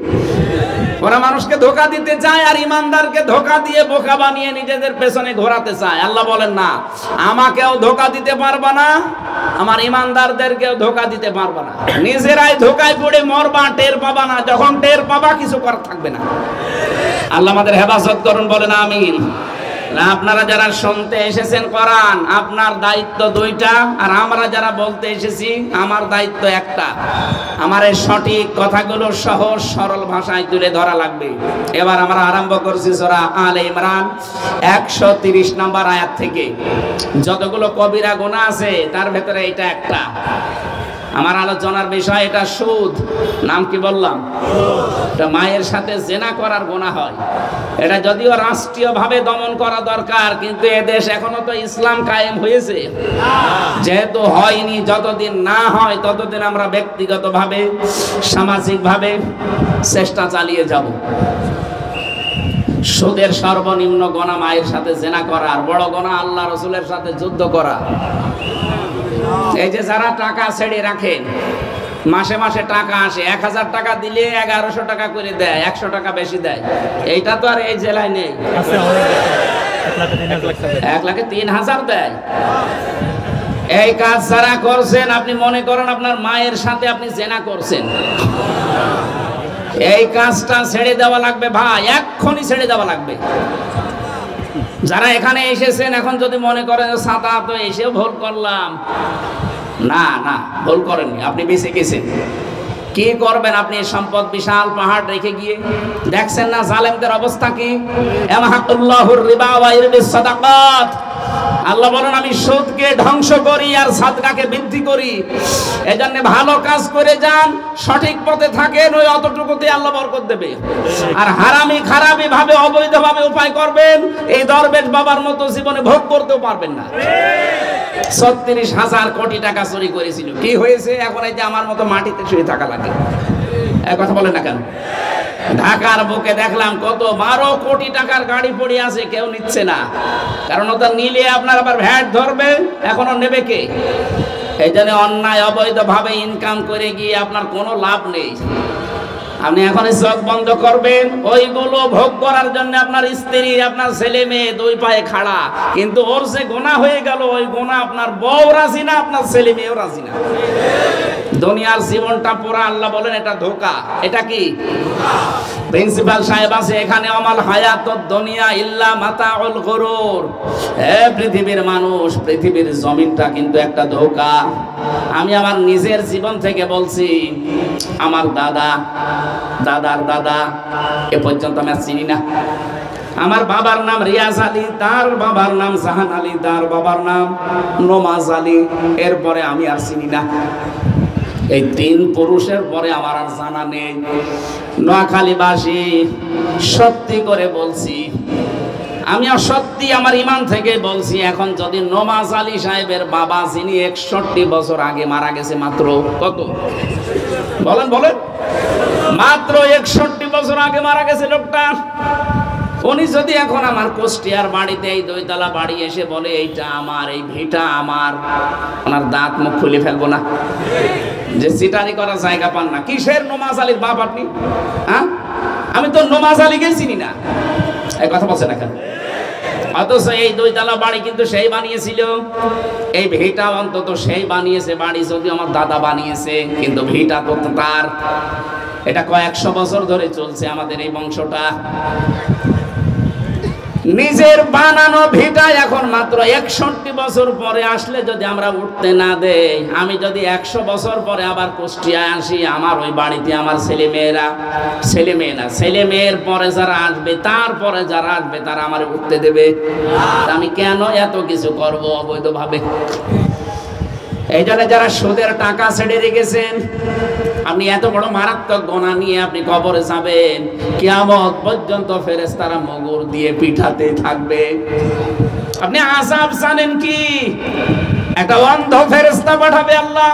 ওরা মানুষকে ধোঁকা দিতে চায় আর ঈমানদারকে ধোঁকা দিয়ে বোকা বানিয়ে নিজেদের পেছনে ঘোরাতে চায়। আল্লাহ বলেন না, আমাকেও ধোঁকা দিতে পারবা না, আমার ঈমানদারদেরকেও ধোঁকা দিতে পারবা না। নিজেরাই ধোঁকায় পড়ে মরবা, টের পাবা না। যখন টের পাবা কিছু করার থাকবে না। আল্লাহ আমাদের হেফাজত করুন, বলেন আমিন। আপনারা যারা শুনতে এসেছেন কোরআন, আপনার দায়িত্ব 2টা, আর আমরা যারা বলতে এসেছি আমার দায়িত্ব 1টা। আমার এই সঠিক কথাগুলো সহজ সরল ভাষায় তুলে ধরা লাগবে। এবার আমরা আরম্ভ করছি সূরা আলে ইমরান 130 নম্বর আয়াত থেকে। যতগুলো কবিরা গুনাহ আছে তার ভেতরে এটা একটা। আমার আলোচনার বিষয় এটা সুদ। নাম কি বললাম? এটা মায়ের সাথে জেনা করার গুনাহ হয়। এটা যদিও রাষ্ট্রীয়ভাবে দমন করা দরকার, কিন্তু এদেশ এখনো তো ইসলাম কায়েম হয়েছে। যেহেতু হয়নি, যতদিন না হয় ততদিন আমরা ব্যক্তিগতভাবে সামাজিকভাবে চেষ্টা চালিয়ে যাব। সুদের সর্বনিম্ন গুনাহ মায়ের সাথে জেনা করা, আর বড় গুনাহ আল্লাহ রাসূলের সাথে যুদ্ধ করা। এই যে যারা টাকা ছেড়ে রাখেন, মাসে মাসে টাকা আসে, 1000 টাকা দিলে 1100 টাকা করে দেয়, 100 টাকা বেশি দেয়। এইটা তো আর এই জেলায় নেই। 1,03,000 দেয়। এই কাজ যারা করছেন, আপনি মনে করেন আপনার মায়ের সাথে আপনি জেনা করছেন। এই কাজটা ছেড়ে দেওয়া লাগবে ভাই, এক্ষুনি ছেড়ে দেওয়া লাগবে। যারা এখানে এসেছেন, এখন যদি মনে করেন ছাতা তো এসেও ভুল করলাম, না না, ভুল করেননি, আপনি বেঁচে গেছেন। কি করবেন আপনি? সম্পদ বিশাল পাহাড় রেখে গিয়ে দেখছেন না জালেমদের অবস্থা কি? ইয়ামহাকুল্লাহুর রিবা ওয়া ইরবিস সাদাকাত। আল্লাহ বলেন আমি সুদকে ধ্বংস করি আর সাদকাকে বৃদ্ধি করি। এজন্য ভালো কাজ করে যান, সঠিক পথে থাকেন, ওই অতটুকুতে আল্লাহ বরকত দেবে। আর হারামি খারাপি ভাবে অবৈধভাবে উপায় করবেন, এই দরবেশ বাবার মতো জীবনে ভোগ করতেও পারবেন না। 36,000 কোটি টাকা চুরি করেছিল, কি হয়েছে? এখন এই যে আমার মতো মাটিতে শুয়ে থাকা লাগে। এক কথা বলেন না কেন? ঢাকার বুকে দেখলাম কত 12 কোটি টাকার গাড়ি পড়ে আছে, কেউ নিচ্ছে না। কারণ ওটা নিলে আপনার আবার ভ্যাট ধরবে, এখনো নেবে কে? এই জন্য অন্যায় অবৈধভাবে ইনকাম করে গিয়ে আপনার কোনো লাভ নেই। আপনি এখন চোখ বন্ধ করবেন, ওইগুলো ভোগ করার জন্য আপনার স্ত্রী, আপনার ছেলে মেয়ে 2 পায়ে খাড়া, কিন্তু ওর যে গোনা হয়ে গেল, ওই গোনা আপনার বউ রাজি না, আপনার ছেলে মেয়েও রাজি না। দুনিয়ার জীবনটা পুরা আল্লাহ বলেন এটা ধোঁকা। এটা কি? প্রিন্সিপাল সাহেব আছে এখানে, আমাল হায়াতুদ দুনিয়া ইল্লা মাতাউল গুরুর। হে পৃথিবীর মানুষ, পৃথিবীর জমিনটা কিন্তু একটা ধোঁকা। আমি আমার নিজের জীবন থেকে বলছি, আমার দাদা, দাদার দাদা, এ পর্যন্ত আমি চিনি না। আমার বাবার নাম রিয়াজ আলী, তার বাবার নাম জাহান আলী, তার বাবার নাম নমাজ আলী, এরপরে আমি আর চিনি না। এই 3 পুরুষের পরে আমার আর জানা নেই। নোয়াখালীবাসী, সত্যি করে বলছি, আমি সত্যি আমার ইমান থেকে বলছি, এখন যদি নমাজ আলী সাহেবের বাবা, যিনি 61 বছর আগে মারা গেছে, মাত্র কত বলেন বলেন, মাত্র 61 বছর আগে মারা গেছে লোকটা, উনি যদি এখন আমার কুষ্টিয়ার বাড়িতে এই 2 তলা বাড়ি এসে বলে এইটা আমার, এই ভিটা আমার, ওনার দাঁত মুখ খুলে ফেলবো না। যে সিটারি করার জায়গা পান না। কিসের নমাজ আলীর বাপ আপনি? হ্যাঁ, আমি তো নমাজ আলীকে চিনি না। এই কথা বলছেন না কেন? অথচ এই 2 তলা বাড়ি কিন্তু সেই বানিয়েছিল, এই ভিটা অন্তত সেই বানিয়েছে। বাড়ি যদি আমার দাদা বানিয়েছে, কিন্তু ভিটা তো তার। এটা কয়েকশো বছর ধরে চলছে আমাদের এই বংশটা। নিজের বানানো ভিটা এখন মাত্র 61 বছর পরে আসলে যদি আমরা উঠতে না দেই, আমি যদি 100 বছর পরে আবার কুষ্টিয়ায় আসি, আমার ওই বাড়িতে আমার ছেলে মেয়ের পরে যারা আসবে, তারপরে যারা আসবে, তারা আমার উঠতে দেবে? আমি কেন এত কিছু করব অবৈধভাবে? এই জন্য যারা সুদের টাকা ছেড়ে রেখেছেন, আপনি এত বড় মারাত্মক গোনা নিয়ে আপনি কবরে যাবেন, কিয়ামত পর্যন্ত ফেরেশতারা মগর দিয়ে পিঠাতে থাকবে। আপনি আযাব জানেন কি? একটা অন্ধ ফেরেশতা পাঠাবে আল্লাহ।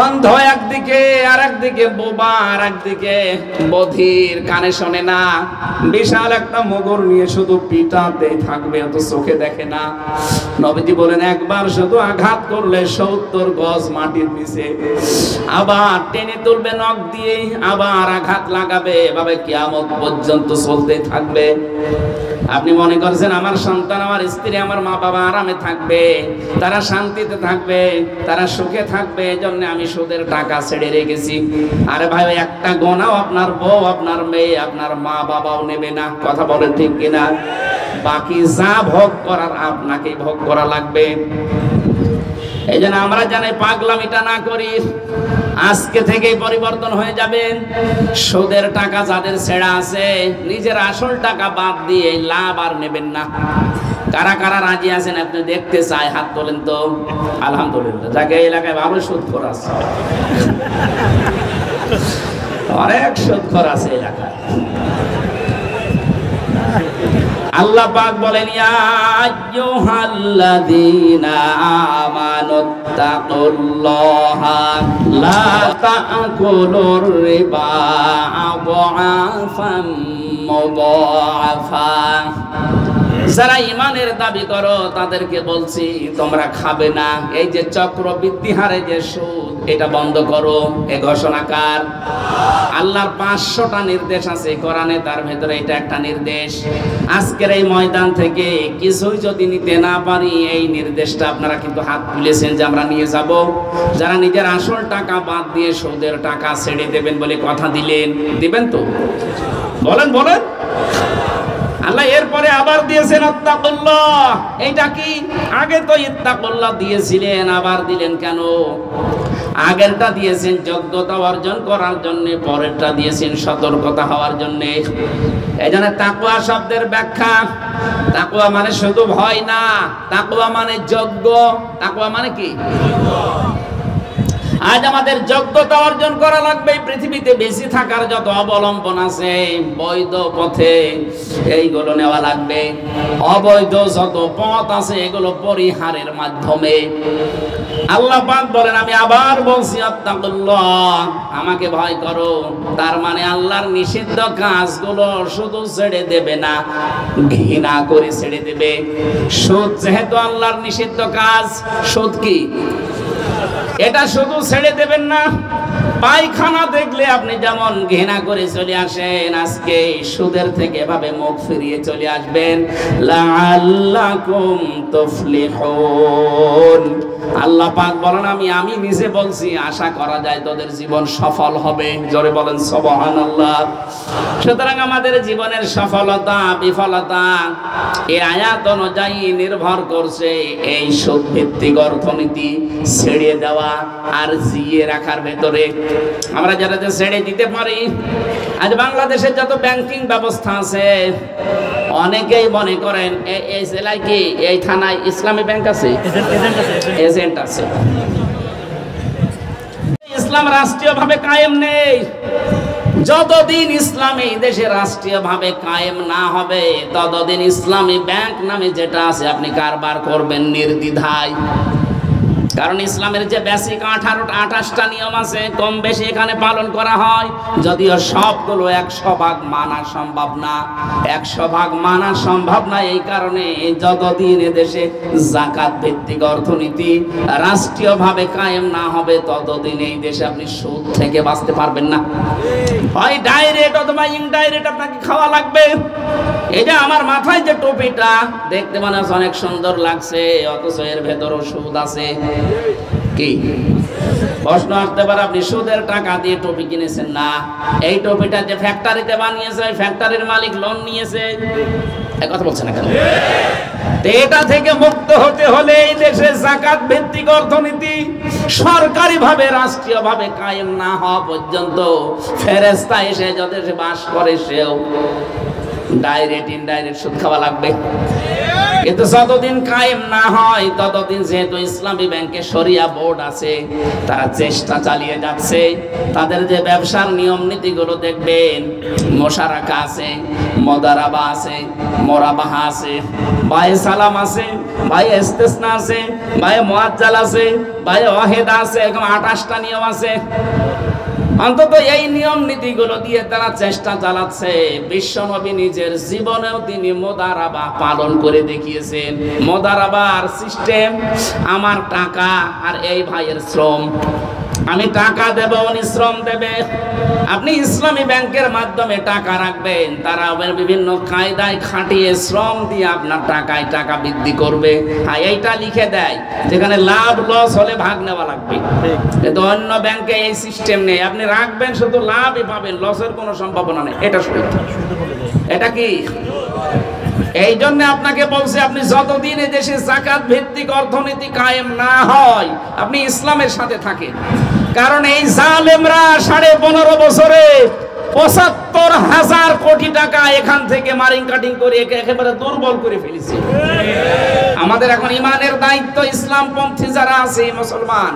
অন্ধ একদিকে, আর একদিকে বোবা, আর একদিকে বধির, কানে শোনে না, বিশাল একটা মগর নিয়ে শুধু পিটাতে থাকবে, অত চোখে দেখে না। নবীজি বলেন একবার শুধু আঘাত করলে 70 গজ মাটির নিচে, আবার টেনে তুলবে নখ দিয়ে, আবার আঘাত লাগাবে, এভাবে কিয়ামত পর্যন্ত চলতে থাকবে। আপনি মনে করছেন আমার সন্তান, আমার স্ত্রী, আমার মা বাবা আরামে থাকবে, তারা শান্তিতে থাকবে, তারা সুখে থাকবে, এজন্য আমি সুদের টাকা ছেড়ে রেখেছি। আরে ভাই, একটা গোনাও আপনার বউ, আপনার মেয়ে, আপনার মা বাবাও নেবে না। কথা বলেন ঠিক কিনা? বাকি যা ভোগ করার আপনাকেই ভোগ করা লাগবে। এই জন্য আমরা জানি পাগলামিটা না করি, আজকে থেকেই পরিবর্তন হয়ে যাবেন। সুদের টাকা যাদের ছেড়া আছে, নিজের আসল টাকা বাদ দিয়ে লাভ আর নেবেন না। কারা কারা রাজি আছেন আপনি দেখতে চাই? হাত তোলেন তো। আলহামদুলিল্লাহ, যাকে এলাকায় ভালো সুদখোর আছে, অনেক সুদখোর আছে এলাকায়। আল্লাহ পাক বলেন, ইয়া আইয়ুহাল্লাযীনা আমানুত্তাকুল্লাহা লা তা'কুলুর রিবা আদআফাম মুদাআফা। যারা ইমানের দাবি করো তাদেরকে বলছি তোমরা খাবে না। এই যে চক্রবৃদ্ধি হারে যে সুদ, এটা বন্ধ করো। এ ঘোষণাকার আল্লাহর 500টা নির্দেশ আছে কোরআনে, তার ভেতরে এটা একটা নির্দেশ। আজকের এই ময়দান থেকে কিছুই যদি নিতে না পারি, এই নির্দেশটা আপনারা কিন্তু হাত তুলেছেন যে আমরা নিয়ে যাব। যারা নিজের আসল টাকা বাদ দিয়ে সুদের টাকা ছেড়ে দেবেন বলে কথা দিলেন, দিবেন তো? বলেন বলেন। আল্লাহ এরপরে আবার দিয়েছেন ইত্তাকুল্লাহ। এইটা কি? আগে তো ইত্তাকুল্লাহ দিয়েছিলেন, আবার দিলেন কেন? আগেরটা দিয়েছেন যোগ্যতা অর্জন করার জন্য, পরেরটা দিয়েছেন সতর্কতা হওয়ার জন্য। এই জন্য তাকওয়া শব্দের ব্যাখ্যা, তাকওয়া মানে শুধু ভয় না, তাকওয়া মানে যোগ্য। তাকওয়া মানে কি? আজ আমাদের যোগ্যতা অর্জন করা লাগবে। পৃথিবীতে বেঁচে থাকার যত অবলম্বন আছে বৈধ পথে, এইগুলো নেওয়া লাগবে। অবৈধ যত পথ আছে এগুলো পরিহারের মাধ্যমে। আল্লাহ পাক বলেন, আমি আবার বলছি আত্তাকুল্লাহ, আমাকে ভয় করো। তার মানে আল্লাহর নিষিদ্ধ কাজগুলো শুধু ছেড়ে দেবে না, ঘৃণা করে ছেড়ে দেবে। সুদ যেহেতু আল্লাহর নিষিদ্ধ কাজ, সুদ কি? এটা শুধু ছেড়ে দেবেন না, পায়খানা দেখলে আপনি যেমন ঘৃণা করে চলে আসেন, আজকে সুদের থেকে এভাবে মুখ ফিরিয়ে চলে আসবেন। লাআল্লাকুম তুফলিহুন। আল্লাহ পাক বলেন, আমি নিজে বলছি, আশা করা যায় তোদের জীবন সফল হবে। জোরে বলেন সুবহানাল্লাহ। সুতরাং আমাদের জীবনের সফলতা বিফলতা এই আয়াত অনুযায়ী নির্ভর করছে এই সুদ ভিত্তিক অর্থনীতি ছেড়ে দেওয়া আর জিয়ে রাখার ভেতরে। আমরা যারা যে ছেড়ে দিতে পারি, আজ বাংলাদেশের যত ব্যাংকিং ব্যবস্থা আছে, অনেকেই মনে করেন এই জেলায় কি এই থানায় ইসলামী ব্যাংক আছে, এজেন্ট আছে। ইসলাম রাষ্ট্রীয়ভাবে কায়েম নেই। যতদিন ইসলাম এই দেশে রাষ্ট্রীয়ভাবে কায়েম না হবে, ততদিন ইসলামী ব্যাংক নামে যেটা আছে আপনি কারবার করবেন নির্দ্বিধায়। কারণ ইসলামের যে বেসিক 28টা নিয়ম আছে, কম বেশি এখানে পালন করা হয়। যদিও সবগুলো 100% মানা সম্ভব না। 100% মানা সম্ভব না এই কারণে যতদিন এদেশে যাকাত ভিত্তিক অর্থনীতি রাষ্ট্রীয়ভাবে কায়েম না হবে, ততদিন এই দেশে আপনি সুদ থেকে বাঁচতে পারবেন না। হয় ডাইরেক্ট অথবা ইনডাইরেক্ট আপনাকে খাওয়া লাগবে। এটা আমার মাথায় যে টুপিটা দেখতে মনে হচ্ছে অনেক সুন্দর লাগছে, অথচ এর ভেতরও সুদ আছে। কি প্রশ্ন আসতে পারে, আপনি সুদের টাকা দিয়ে টুপি কিনেছেন না, এই টুপিটা যে ফ্যাক্টরিতে বানিয়েছে ওই ফ্যাক্টরির মালিক লোন নিয়েছে, এই কথা বলছেন না কেন? এটা থেকে মুক্ত হতে হলে এই দেশে যাকাত ভিত্তিক অর্থনীতি সরকারিভাবে রাষ্ট্রীয়ভাবে কায়েম না হওয়া পর্যন্ত ফেরেশতা এসে যত বাস করে সেও ডাইরেক্ট ইনডাইরেক্ট সুদ খাওয়া লাগবে। কিন্তু যতদিন কায়েম না হয় ততদিন যেহেতু ইসলামী ব্যাংকে শরিয়া বোর্ড আছে, তারা চেষ্টা চালিয়ে যাচ্ছে। তাদের যে ব্যবসার নিয়ম নীতিগুলো দেখবেন, মোশারাকা আছে, মুদারাবা আছে, মোরাবাহা আছে, বায়ে সালাম আছে, বায়ে ইস্তিসনা আছে, বায়ে মুআজ্জাল আছে, বায়ে ওয়াহিদা আছে, এরকম 28টা নিয়ম আছে। অন্তত এই নিয়ম নীতিগুলো দিয়ে তারা চেষ্টা চালাচ্ছে। বিশ্বনবী নিজের জীবনেও তিনি মুদারাবা পালন করে দেখিয়েছেন। মুদারাবার সিস্টেম, আমার টাকা আর এই ভাইয়ের শ্রম, আমি টাকা দেব, উনি শ্রম দেবে। আপনি ইসলামী ব্যাংকের মাধ্যমে টাকা রাখবেন, তারা বিভিন্ন কায়দায় খাটিয়ে শ্রম দিয়ে আপনার টাকায় টাকা বৃদ্ধি করবে। হ্যাঁ, এইটা লিখে দেয় যেখানে লাভ লস হলে ভাগ নেওয়া লাগবে। কিন্তু অন্য ব্যাংকে এই সিস্টেম নেই, আপনি রাখবেন শুধু লাভই পাবেন, লসের কোনো সম্ভাবনা নেই। এটা শুধু এটা কি? এই জন্য আপনাকে বলছে, আপনি যতদিন এই দেশে যাকাত ভিত্তিক অর্থনীতি কায়েম না হয়, আপনি ইসলামের সাথে থাকেন। কারণ এই জালেমরা 15.5 বছরে 75,000 কোটি টাকা এখান থেকে মারিং কাটিং করে একেবারে দুর্বল করে ফেলেছে। আমাদের এখন ইমানের দায়িত্ব, ইসলামপন্থী যারা আছে মুসলমান,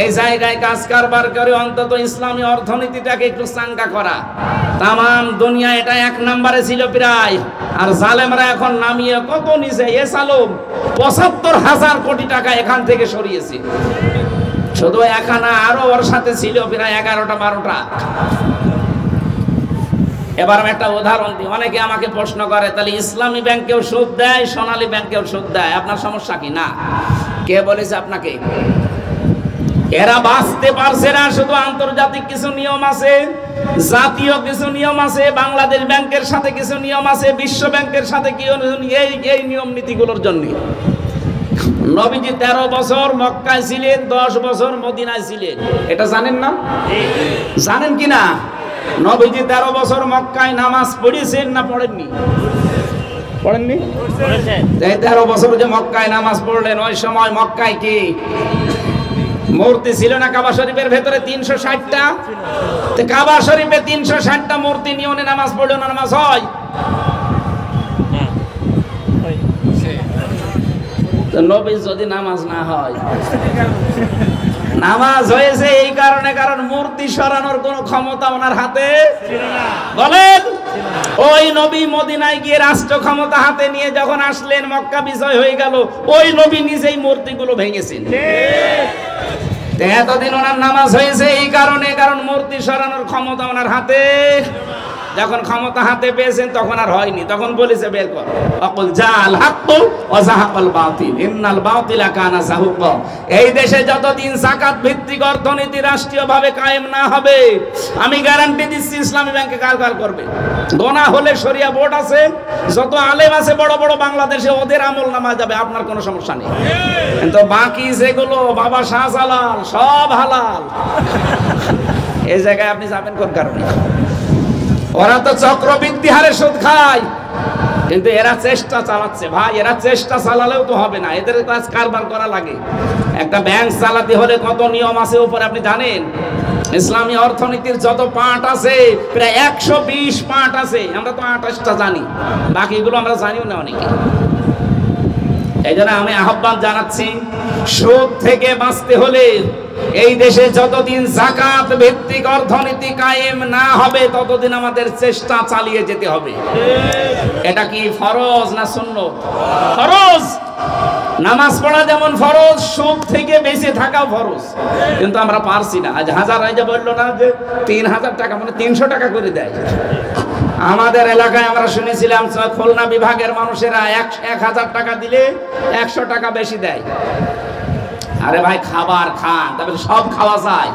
এই জায়গায় কাজ কারবার করে অন্তত ইসলামী অর্থনীতিটাকে একটু চাঙ্গা করা। তামাম দুনিয়া এটা 1 নম্বরে ছিল প্রায়, আর জালেমরা এখন নামিয়ে কত নিচে। এসালুম 75,000 কোটি টাকা এখান থেকে সরিয়েছে। শুধু এখানে আরো ওর সাথে ছিল প্রায় 11টা 12টা। এবার আমি একটা উদাহরণ দিই। অনেকে আমাকে প্রশ্ন করে, তাহলে ইসলামী ব্যাংকেও সুদ দেয়, সোনালী ব্যাংকেও সুদ দেয়, আপনার সমস্যা কি? না। কে বলেছে আপনাকে? এরা বাঁচতে পারছে না। শুধু আন্তর্জাতিক কিছু নিয়ম আছে, জাতীয় কিছু নিয়ম আছে, বাংলাদেশ ব্যাংকের সাথে কিছু নিয়ম আছে, বিশ্ব ব্যাংকের সাথে কি এই নিয়ম নীতিগুলোর জন্য। নবীজি 13 বছর মক্কায় ছিলেন, 10 বছর মদিনায় ছিলেন, এটা জানেন না? জানেন কি না? নবীজি 13 বছর মক্কায় নামাজ পড়েছেন না পড়েননি? পড়েননি? 13 বছর যে মক্কায় নামাজ পড়লেন, ওই সময় মক্কায় কি মূর্তি ছিল না? কাবা শরীফের ভেতরে 360টা, কাবা শরীফে 360টা মূর্তি নিয়ে নামাজ পড়লে না নামাজ হয়? নবী যদি নামাজ না হয়, নামাজ হয়েছে এই কারণে, কারণ মূর্তি সরানোর কোন ক্ষমতা ওনার হাতে বলেন। ওই নবী মদিনায় গিয়ে রাষ্ট্র ক্ষমতা হাতে নিয়ে যখন আসলেন, মক্কা বিজয় হয়ে গেল, ওই নবী নিজেই মূর্তিগুলো ভেঙেছেন। এতদিন ওনার নামাজ হয়েছে এই কারণে, কারণ মূর্তি সরানোর ক্ষমতা ওনার হাতে। যখন ক্ষমতা হাতে পেয়েছেন তখন আর হয়নি, তখন বলেছে বের কর, অকুল জাল হাক্কু ওয়া যাহাকাল বাতিল ইন্নাল বাতিলা কানা যাহুকা। এই দেশে যতদিন যাকাত ভিত্তিক অর্থনীতি রাষ্ট্রীয়ভাবে কায়েম না হবে, আমি গ্যারান্টি দিচ্ছি ইসলামী ব্যাংকে কারবার করবে। গোনা হলে শরিয়া বোর্ড আছে, যত আলেম আছে বড় বড় বাংলাদেশে, ওদের আমল নামা যাবে, আপনার কোনো সমস্যা নেই। কিন্তু বাকি যেগুলো বাবা শাহজালাল সব হালাল, এই জায়গায় আপনি যাবেন কোন কারণে? ওরা তো চক্রবৃদ্ধি হারে সুদ খায়, কিন্তু এরা চেষ্টা চালাচ্ছে। ভাই, এরা চেষ্টা চালালেও তো হবে না, এদের কাজ কারবার করা লাগে। একটা ব্যাংক চালাতে হলে কত নিয়ম আছে উপরে আপনি জানেন? ইসলামী অর্থনীতির যত পার্ট আছে প্রায় 120 পার্ট আছে, আমরা তো 28টা জানি, বাকিগুলো আমরা জানিও না অনেকে। এই জন্য আমি আহ্বান জানাচ্ছি, সুদ থেকে বাঁচতে হলে এই দেশে যতদিন যাকাত ভিত্তিক অর্থনীতি কায়েম না হবে, ততদিন আমাদের চেষ্টা চালিয়ে যেতে হবে। এটা কি ফরজ না সুন্নত? ফরজ। নামাজ পড়া যেমন ফরজ, সুদ থেকে বেঁচে থাকা ফরজ, কিন্তু আমরা পারছি না। আজ হাজার রাজা বললো না যে 3000 টাকা মানে 300 টাকা করে দেয়। আমাদের এলাকায় আমরা শুনেছিলাম খুলনা বিভাগের মানুষেরা 1000 টাকা দিলে 100 টাকা বেশি দেয়। আরে ভাই, খাবার খান, তারপরে সব খাওয়া যায়।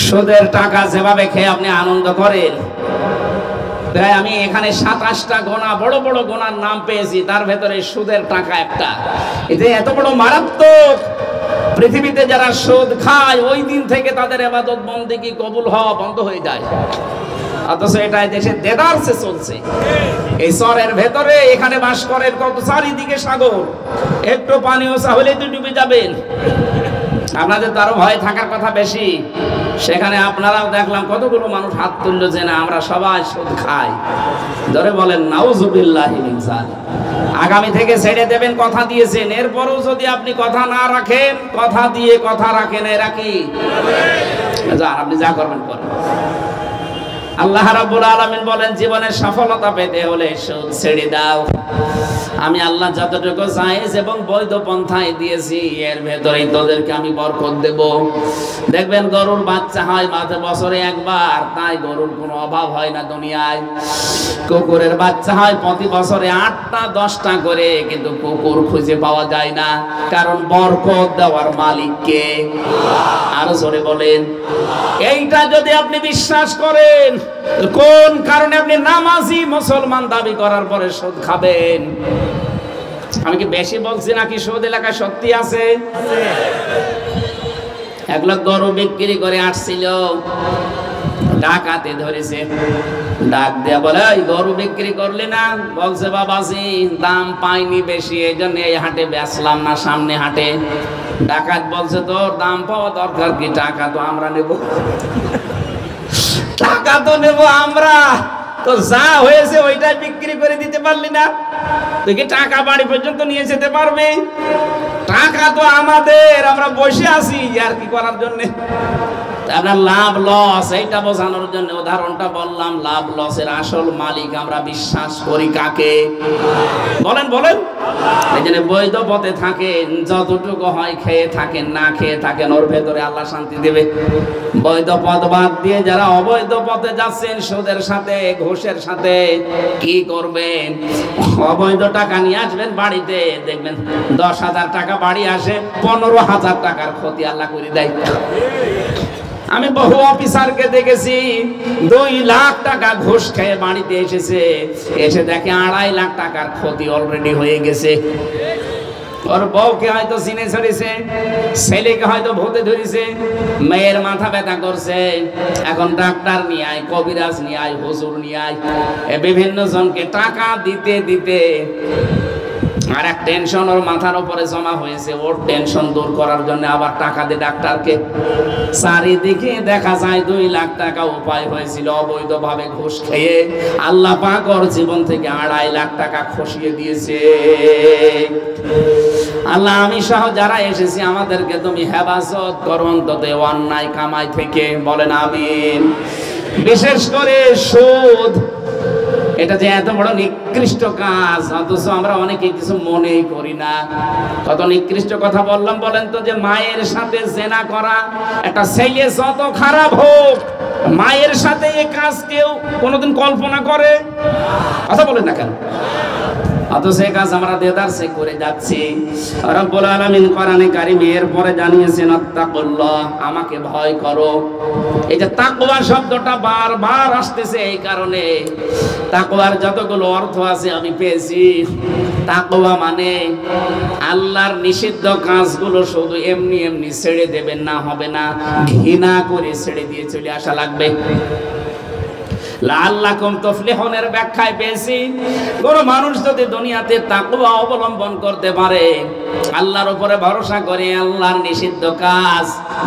সুদের টাকা যেভাবে খেয়ে আপনি আনন্দ করেন, তাই আমি এখানে 27টা গোনা, বড় বড় গোনার নাম পেয়েছি, তার ভেতরে সুদের টাকা একটা। এতে এত বড় মারাত্মক। পৃথিবীতে যারা সুদ খায়, ওই দিন থেকে তাদের ইবাদত বন্দেগী কবুল হওয়া বন্ধ হয়ে যায়। অথচ এটা দেশে দেদারসে চলছে। এই শহরের ভেতরে এখানে বাস করেন কত, চারিদিকে সাগর, একটু পানি ওসা হলেই তো ডুবে যাবেন। আপনাদের তো আরো ভয় থাকার কথা বেশি। সেখানে আপনারাও দেখলাম কতগুলো মানুষ হাত তুললো যে না, আমরা সবাই সুদ খাই। ধরে বলেন নাউজুবিল্লাহি মিন যালিক। আগামী থেকে ছেড়ে দেবেন, কথা দিয়েছেন। এরপরও যদি আপনি কথা না রাখেন, কথা দিয়ে কথা রাখেন, এরা কি যান, আপনি যা করবেন করেন। আল্লাহ রাব্বুল আলামিন বলেন, জীবনের সফলতা পেতে হলে সুদ ছেড়ে দাও। আমি আল্লাহ যতটুকু জায়েজ এবং বৈধ পন্থায় দিয়েছি, এর ভেতরেই তোদেরকে আমি বরকত দেব। দেখবেন গরুর বাচ্চা হয় মাঝে বছরে একবার, তাই গরুর কোনো অভাব হয় না দুনিয়ায়। কুকুরের বাচ্চা হয় প্রতি বছরে 8টা 10টা করে, কিন্তু কুকুর খুঁজে পাওয়া যায় না, কারণ বরকত দেওয়ার মালিক কে? আরো জোরে বলেন। এইটা যদি আপনি বিশ্বাস করেন, কোন কারণে আপনি নামাজি মুসলমান দাবি করার পরে সুদ খাবেন? আমি কি বেশি বলছি নাকি সুদ এলাকায় সত্যি আছে? এক লোক গরু বিক্রি করে আসছিল, ডাকাতে ধরেছে। ডাক দেয়া বলে, ওই গরু বিক্রি করলি না? বলছে, বাবাজি দাম পাইনি বেশি, এই জন্য এই হাটে বেচলাম না, সামনে হাটে। ডাকাত বলছে, তোর দাম পাওয়া দরকার কি? টাকা তো আমরা নেব, টাকা তো নেব আমরা, তো যা হয়েছে ওইটাই বিক্রি করে দিতে পারলি না? তুই কি টাকা বাড়ি পর্যন্ত নিয়ে যেতে পারবি? টাকা তো আমাদের, আমরা বসে আছি আর কি করার জন্য। আপনার লাভ লস এইটা বোঝানোর জন্য উদাহরণটা বললাম। লাভ লসের আসল মালিক আমরা বিশ্বাস করি কাকে? বলেন বলেন। এই জন্য বৈধ পথে থাকেন, যতটুকু হয় খেয়ে থাকেন, না খেয়ে থাকেন, ওর ভেতরে আল্লাহ শান্তি দেবে। বৈধ পথ বাদ দিয়ে যারা অবৈধ পথে যাচ্ছেন, সুদের সাথে ঘুষের সাথে, কি করবেন? অবৈধ টাকা নিয়ে আসবেন বাড়িতে, দেখবেন 10,000 টাকা বাড়ি আসে, 15,000 টাকার ক্ষতি আল্লাহ করে দেয়। আমি বহু অফিসারকে দেখেছি 2 লাখ টাকা ঘুষ খেয়ে বাড়িতে এসেছে, এসে দেখে 2.5 লাখ টাকার ক্ষতি অলরেডি হয়ে গেছে। ওর বউকে হয়তো সিনে ছড়িয়েছে, ছেলেকে হয়তো ভূতে ধরেছে, মেয়ের মাথা ব্যথা করছে, এখন ডাক্তার নিয়ে আয়, কবিরাজ নিয়ে আয়, হুজুর নিয়ে আয়, বিভিন্ন জনকে টাকা দিতে দিতে আর এক টেনশন ওর মাথার উপরে জমা হয়েছে। ওর টেনশন দূর করার জন্য আবার টাকা দিয়ে ডাক্তারকে। চারিদিকে দেখা যায় 2 লাখ টাকা উপায় হয়েছিল অবৈধভাবে ঘুষ খেয়ে। আল্লাহ পাক ওর জীবন থেকে 2.5 লাখ টাকা খসিয়ে দিয়েছে। আল্লাহ আমি সহ যারা এসেছি আমাদেরকে তুমি হেফাজত করো অন্তত অন্যায় কামাই থেকে। বলেন আমিন। বিশেষ করে সুদ, এটা যে এত বড় নিকৃষ্ট কাজ, অথচ আমরা অনেকে কিছু মনেই করি না। কত নিকৃষ্ট কথা বললাম বলেন তো, যে মায়ের সাথে জেনা করা। একটা ছেলে যত খারাপ হোক, মায়ের সাথে এই কাজ কেউ কোনোদিন কল্পনা করে? কথা বলেন না কেন? অথচ এই কাজ আমরা দেদারসে করে যাচ্ছি। রব্বুল আলামিন কোরআনে কারিমে এরপরে জানিয়েছেন আত্তাকুল্লাহ, আমাকে ভয় করো। এই যে তাকওয়া শব্দটা বারবার আসতেছে এই কারণে, তাকওয়ার যতগুলো অর্থ আছে আমি পেয়েছি। তাকওয়া মানে আল্লাহর নিষিদ্ধ কাজগুলো শুধু এমনি এমনি ছেড়ে দেবেন না, হবে না, ঘৃণা করে ছেড়ে দিয়ে চলে আসা লাগবে। লাআল্লাকুম তুফলিহুনের ব্যাখ্যায় পেয়েছি, কোন মানুষ যদি দুনিয়াতে তাকওয়া অবলম্বন করতে পারে, আল্লাহর উপরে ভরসা করে আল্লাহর নিষিদ্ধ কাজ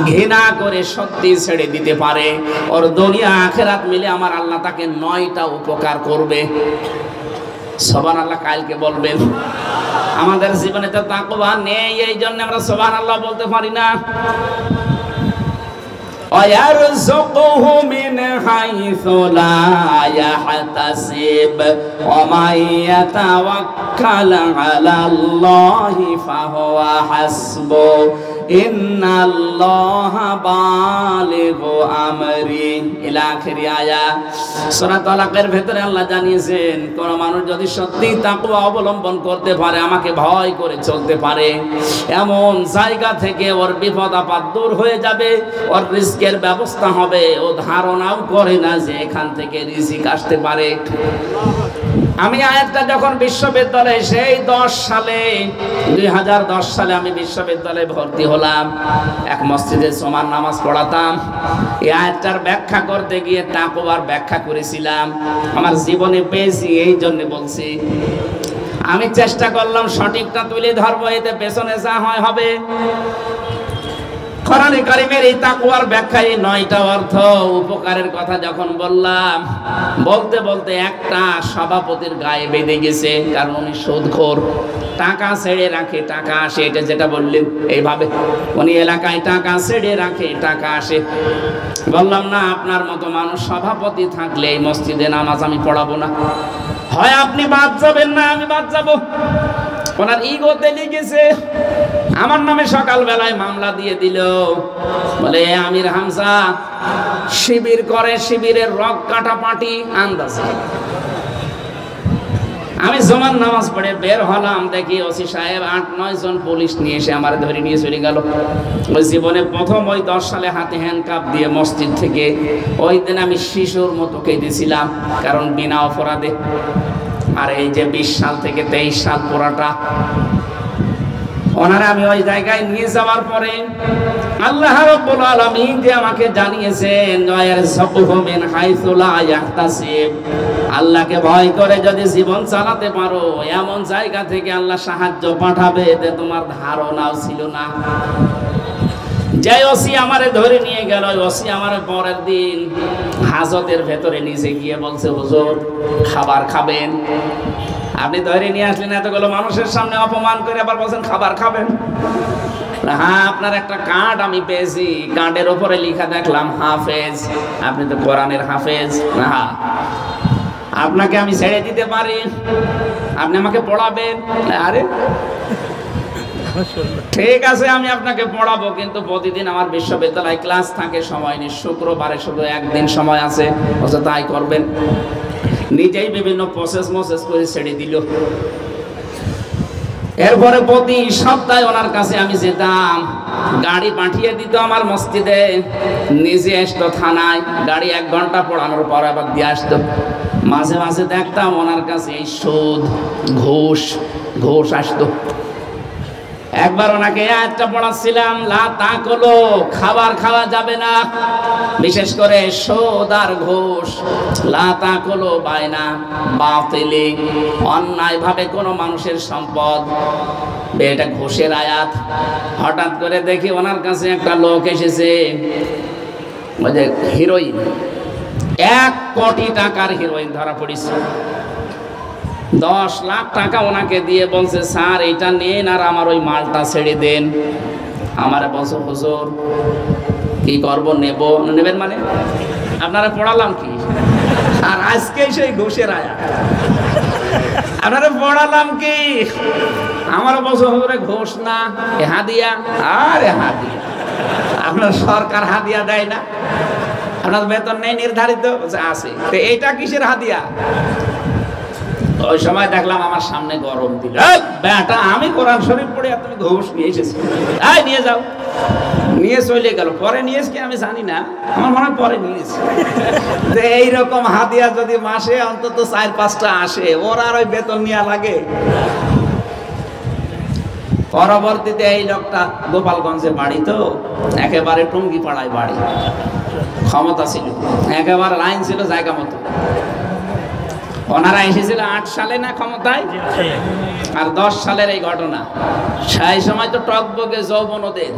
ঘৃণা করে সত্যি ছেড়ে দিতে পারে, ওর দুনিয়া আখিরাত মিলে আমার আল্লাহ তাকে 9টা উপকার করবে। সুবহানাল্লাহ কালকে বলবেন। আমাদের জীবনে তো তাকওয়া নেই, এই জন্য আমরা সুবহানাল্লাহ বলতে পারি না। ويرزقه من حيث لا يحتسب ومن يتوكل على الله فهو حسبه إن الله بالغ أمره إلى آخر آية। সূরা তালাকের ভেতরে আল্লাহ জানিয়েছেন, কোন মানুষ যদি সত্যি তাকওয়া অবলম্বন করতে পারে, আমাকে ভয় করে চলতে পারে, এমন জায়গা থেকে ওর বিপদ আপদ দূর হয়ে যাবে, ওর রিজিকের ব্যবস্থা হবে। ও ধারণাও করে না যে এখান থেকে রিজিক আসতে পারে। আমি আয়াতটা যখন বিশ্ববিদ্যালয়ে সেই 2010 সালে আমি বিশ্ববিদ্যালয়ে ভর্তি হলাম, এক মসজিদে জুমার নামাজ পড়াতাম। এই আয়াতটার ব্যাখ্যা করতে গিয়ে তাকওয়ার ব্যাখ্যা করেছিলাম। আমার জীবনে পেয়েছি, এই জন্য বলছি। আমি চেষ্টা করলাম সঠিকটা তুলে ধরবো, এতে পেছনে যা হয় হবে। কোরআনে কারিমের এই তাকওয়ার ব্যাখ্যায় 9টা অর্থ উপকারের কথা যখন বললাম, বলতে বলতে একটা সভাপতির গায়ে বেঁধে গেছে, কারণ উনি সুদখোর, টাকা ছেড়ে রাখে টাকা আসে। এটা যেটা বললেন এইভাবে, উনি এলাকায় টাকা ছেড়ে রাখে টাকা আসে। বললাম না, আপনার মতো মানুষ সভাপতি থাকলে এই মসজিদে নামাজ আমি পড়াবো না। হয় আপনি বাদ যাবেন, না আমি বাদ যাব। ওনার ইগোতে লেগেছে, আমার নামে সকালবেলায় মামলা দিয়ে দিল, বলে আমির হামজা শিবির করে, শিবিরের রক কাটা পার্টি আন্দাজে। আমি জুমার নামাজ পড়ে বের হলাম, দেখি ওসি সাহেব 8-9 জন পুলিশ নিয়ে এসে আমার ধরে নিয়ে চলে গেল। ওই জীবনে প্রথম ওই 10 সালে হাতে হ্যান্ডকাপ দিয়ে মসজিদ থেকে, ওই দিন আমি শিশুর মতো কেঁদেছিলাম, কারণ বিনা অপরাধে। আর এই যে 20 সাল থেকে 23 সাল পুরাটা, ওনারা আমি ওই জায়গায় নিয়ে যাওয়ার পরে আল্লাহ রাব্বুল আলামিন যে আমাকে জানিয়েছেন, ওয়ায়ারযুকুহু মিন হাইসু লা ইয়াহতাসিব, আল্লাহকে ভয় করে যদি জীবন চালাতে পারো, এমন জায়গা থেকে আল্লাহ সাহায্য পাঠাবে যে তোমার ধারণাও ছিল না। যে ওসি আমারে ধরে নিয়ে গেল, ওসি আমার পরের দিন হাজতের ভেতরে নিচে গিয়ে বলছে, হুজুর খাবার খাবেন? আপনি ধরে নিয়ে আসলেন এতগুলো মানুষের সামনে অপমান করে, আবার বলছেন খাবার খাবেন? হ্যাঁ, আপনার একটা কার্ড আমি পেয়েছি, কার্ডের উপরে লেখা দেখলাম হাফেজ। আপনি তো কোরআনের হাফেজ। হ্যাঁ, আপনাকে আমি ছেড়ে দিতে পারি, আপনি আমাকে পড়াবেন। আরে ঠিক আছে, আমি আপনাকে পড়াবো, কিন্তু প্রতিদিন আমার বিশ্ববিদ্যালয় ক্লাস থাকে, সময় নেই, শুক্রবারে শুধু একদিন সময় আছে, তাই করবেন। নিজেই বিভিন্ন প্রসেস করে ছেড়ে দিল। এরপরে প্রতি সপ্তাহে ওনার কাছে আমি যেতাম, গাড়ি পাঠিয়ে দিত আমার মসজিদে, নিজে আসতো থানায়, গাড়ি 1 ঘন্টা পড়ানোর পর আবার দিয়ে আসতো। মাঝে মাঝে দেখতাম ওনার কাছে এই সুদ, ঘুষ আসতো। একবার ওনাকে একটা পড়াচ্ছিলাম, লা তাকুলু, খাবার খাওয়া যাবে না, বিশেষ করে সুদ আর ঘুষ। লা তাকুলু বাইনা বাতিলি, অন্যায় ভাবে কোনো মানুষের সম্পদ, এটা ঘুষের আয়াত। হঠাৎ করে দেখি ওনার কাছে একটা লোক এসেছে, ওই যে হিরোইন, 1 কোটি টাকার হিরোইন ধরা পড়েছে। 10 লাখ টাকা ওনাকে দিয়ে বলছে, স্যার এটা নেন আর আমার ওই মালটা ছেড়ে দেন। আমার বলছে, হুজুর কি করব, নেবেন মানে আপনারা পড়ালাম কি, আর আজকে সেই ঘুষের আয়া আপনারা পড়ালাম কি। আমার বলছে, হুজুরে ঘুষ না, হাদিয়া। আরে হাদিয়া, আপনার সরকার হাদিয়া দেয় না? আপনার বেতন নেই নির্ধারিত? আছে। তো এইটা কিসের হাদিয়া? ওই সময় দেখলাম আমার সামনে গরম দিল, বেটা আমি কোরআন শরীফ পড়ে আর তুমি ঘুষ নিয়ে এসেছি, নিয়ে যাও। নিয়ে চলে গেল। পরে নিয়েছি কি আমি জানি না, আমার মনে হয় পরে নিয়েছি। এইরকম হাদিয়া যদি মাসে অন্তত 4-5টা আসে, ওর আর ওই বেতন নেওয়া লাগে? পরবর্তীতে এই লোকটা গোপালগঞ্জে বাড়ি, তো একেবারে টঙ্গি পাড়ায় বাড়ি, ক্ষমতা ছিল, একেবারে লাইন ছিল জায়গা মতো। ওনারা এসেছিল 8 সালে না ক্ষমতায়, আর 10 সালের এই ঘটনা। সেই সময় তো টকবকে যৌবন ওদের।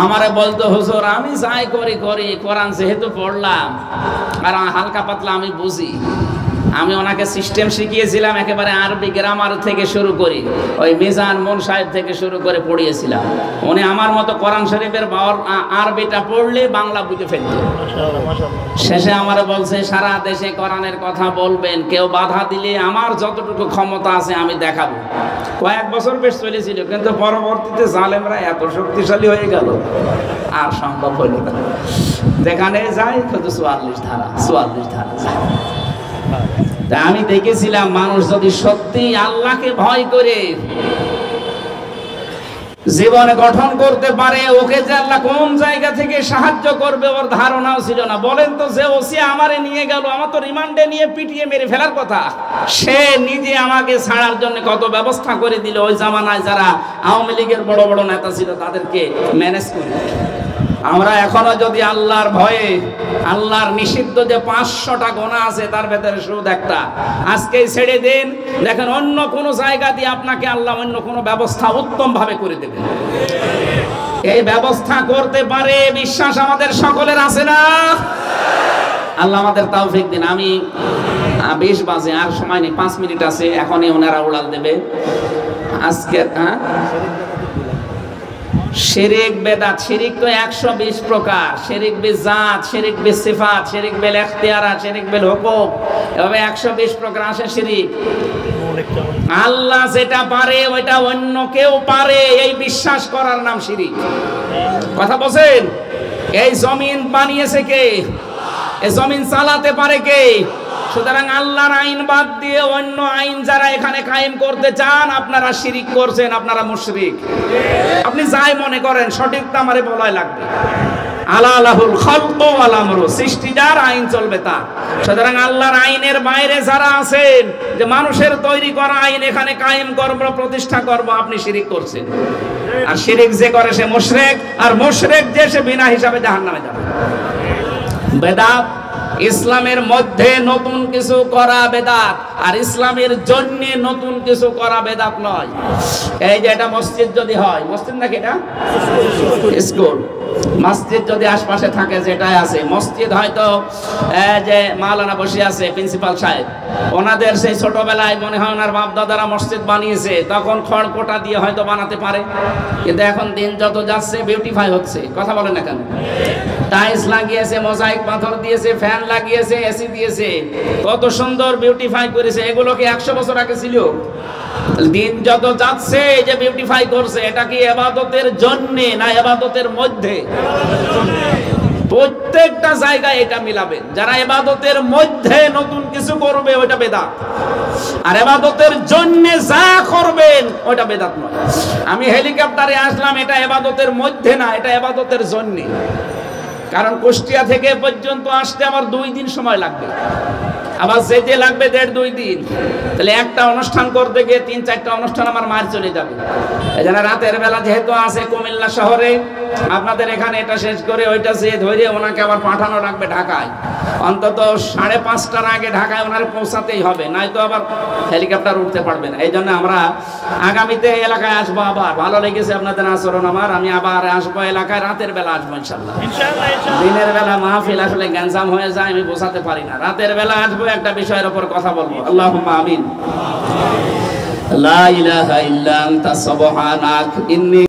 আমারে বলতো, হুজুর আমি যাই করি কোরআন যেহেতু পড়লাম আর হালকা পাতলা আমি বুঝি, আমি ওনাকে সিস্টেম শিখিয়েছিলাম, একেবারে আরবি গ্রামার থেকে শুরু করি, ওই মিজান মন সাহেব থেকে শুরু করে পড়িয়েছিলাম। উনি আমার মতো কোরআন শরীফের আরবিটা পড়লে বাংলা বুঝে ফেলত। শেষে আমার বলছে, সারা দেশে কোরআনের কথা বলবেন, কেউ বাধা দিলে আমার যতটুকু ক্ষমতা আছে আমি দেখাবো। কয়েক বছর বেশ চলেছিল, কিন্তু পরবর্তীতে জালেমরা এত শক্তিশালী হয়ে গেল, আর সম্ভব হইল না। যেখানে যাই শুধু 44 ধারা যায়। আমি দেখেছিলাম, মানুষ যদি সত্যি আল্লাহকে ভয় করে জীবনে গঠন করতে পারে, ওকে যে আল্লাহ কোন জায়গা থেকে সাহায্য করবে ওর ধারণাও ছিল না। বলেন তো, যে ওসি আমারে নিয়ে গেল, আমার তো রিমান্ডে নিয়ে পিটিয়ে মেরে ফেলার কথা, সে নিজে আমাকে ছাড়ার জন্য কত ব্যবস্থা করে দিল। ওই জামানায় যারা আওয়ামী লীগের বড় বড় নেতা ছিল তাদেরকে ম্যানেজ করে। আমরা এখনো যদি আল্লাহর ভয়ে, আল্লাহর নিষিদ্ধ যে 500টা গোনা আছে তার ভেতরে সুদ একটা, আজকেই ছেড়ে দেন, দেখেন অন্য কোনো জায়গা দিয়ে আপনাকে আল্লাহ অন্য কোনো ব্যবস্থা উত্তম ভাবে করে দেবেন। এই ব্যবস্থা করতে পারে বিশ্বাস আমাদের সকলের আছে না? আল্লাহ আমাদের তৌফিক দিন। আমি 20 বাজে, আর সময় নেই, 5 মিনিট আছে, এখনই ওনারা উড়াল দেবে। আজকে শিরিক বেদাত, শিরিক তো 120 প্রকার, শিরিক বিজাত, শিরিক বিসিফাত, শিরিক বিল ইখতিয়ারাত, শিরিক বিল হুকুক, এভাবে 120 প্রকার আছে শিরিক। আল্লাহ যেটা পারে ওইটা অন্য কেউ পারে, এই বিশ্বাস করার নাম শিরিক। কথা বলেন? এই জমিন বানিয়েছে কে? এই জমিন চালাতে পারে কে? সুতরাং আল্লাহর আইন বাদ দিয়ে অন্য আইন যারা এখানে কায়েম করতে চান, আপনারা শিরিক করছেন, আপনারা মুশরিক। আপনি যাই মনে করেন, সঠিকটা আমারে বলাই লাগবে। আলাহুল খালকু ওয়াল আমরু, সৃষ্টি যার, আইন চলবে তার। সুতরাং আল্লাহর আইনের বাইরে যারা আছেন, যে মানুষের তৈরি করা আইন এখানে কায়েম করব, প্রতিষ্ঠা করব, আপনি শিরিক করছেন। আর শিরিক যে করে সে মুশরিক, আর মুশরিক যে সে বিনা হিসাবে জাহান্নামে যাবে। বেদাত, ইসলামের মধ্যে নতুন কিছু করা বেদাত, আর ইসলামের জন্য নতুন কিছু করা বেদাত নয়। এই যে এটা মসজিদ যদি হয়, মসজিদ নাকি এটা স্কুল, মসজিদ যদি আশপাশে থাকে, যেটাই আছে মসজিদ, হয়তো যে মাওলানা বসে আছে প্রিন্সিপাল সাহেব, ওনাদের সেই ছোটবেলায় মনে হয় ওনার বাপ দাদারা মসজিদ বানিয়েছে, তখন খড়কোটা দিয়ে হয়তো বানাতে পারে। কিন্তু এখন দিন যত যাচ্ছে বিউটিফাই হচ্ছে, কথা বলেন না কেন? টাইলস লাগিয়েছে, মোজাইক পাথর দিয়েছে, ফ্যান লাগিয়েছে, এসি দিয়েছে, কত সুন্দর বিউটিফাই করেছে। এগুলো কি 100 বছর আগে ছিল? দিন যত যাচ্ছে এই যে বিউটিফাই করছে, এটা কি ইবাদতের জন্য না ইবাদতের মধ্যে? প্রত্যেকটা জায়গায় এটা মিলাবেন। যারা ইবাদতের মধ্যে নতুন কিছু করবে ওটা বেদাত, আর ইবাদতের জন্য যা করবেন ওটা বেদাত নয়। আমি হেলিকপ্টারে আসলাম, এটা ইবাদতের মধ্যে না, এটা ইবাদতের জন্য। কারণ কুষ্টিয়া থেকে পর্যন্ত আসতে আমার 2 দিন সময় লাগবে, আবার যেতে লাগবে 1.5-2 দিন। তাহলে একটা অনুষ্ঠান করতে গিয়ে 3-4টা অনুষ্ঠান আমার মার চলে যাবে। এই জন্য রাতের বেলা যেহেতু আছে কুমিল্লা শহরে, আপনাদের এখানে এটা শেষ করে ওইটা যে ধরে ওনাকে আবার পাঠানো লাগবে ঢাকায়, অন্তত 5:30টার আগে ঢাকায় ওনার পৌঁছাতেই হবে, নয়তো আবার হেলিকপ্টার উঠতে পারবে না। এই জন্য আমরা আগামীতে এলাকায় আসবো। আবার ভালো লেগেছে আপনাদের আচরণ আমার, আমি আবার আসবো এলাকায়, রাতের বেলা আসবো ইনশাল্লাহ। দিনের বেলা মাহফিল আসলে গ্যাঞ্জাম হয়ে যায়, আমি বোঝাতে পারি না। রাতের বেলা আসবো, একটা বিষয়ের উপর কথা বলবো। আল্লাহুম্মা আমিন। লা ইলাহা ইল্লা আনতা সুবহানাক ইন্নী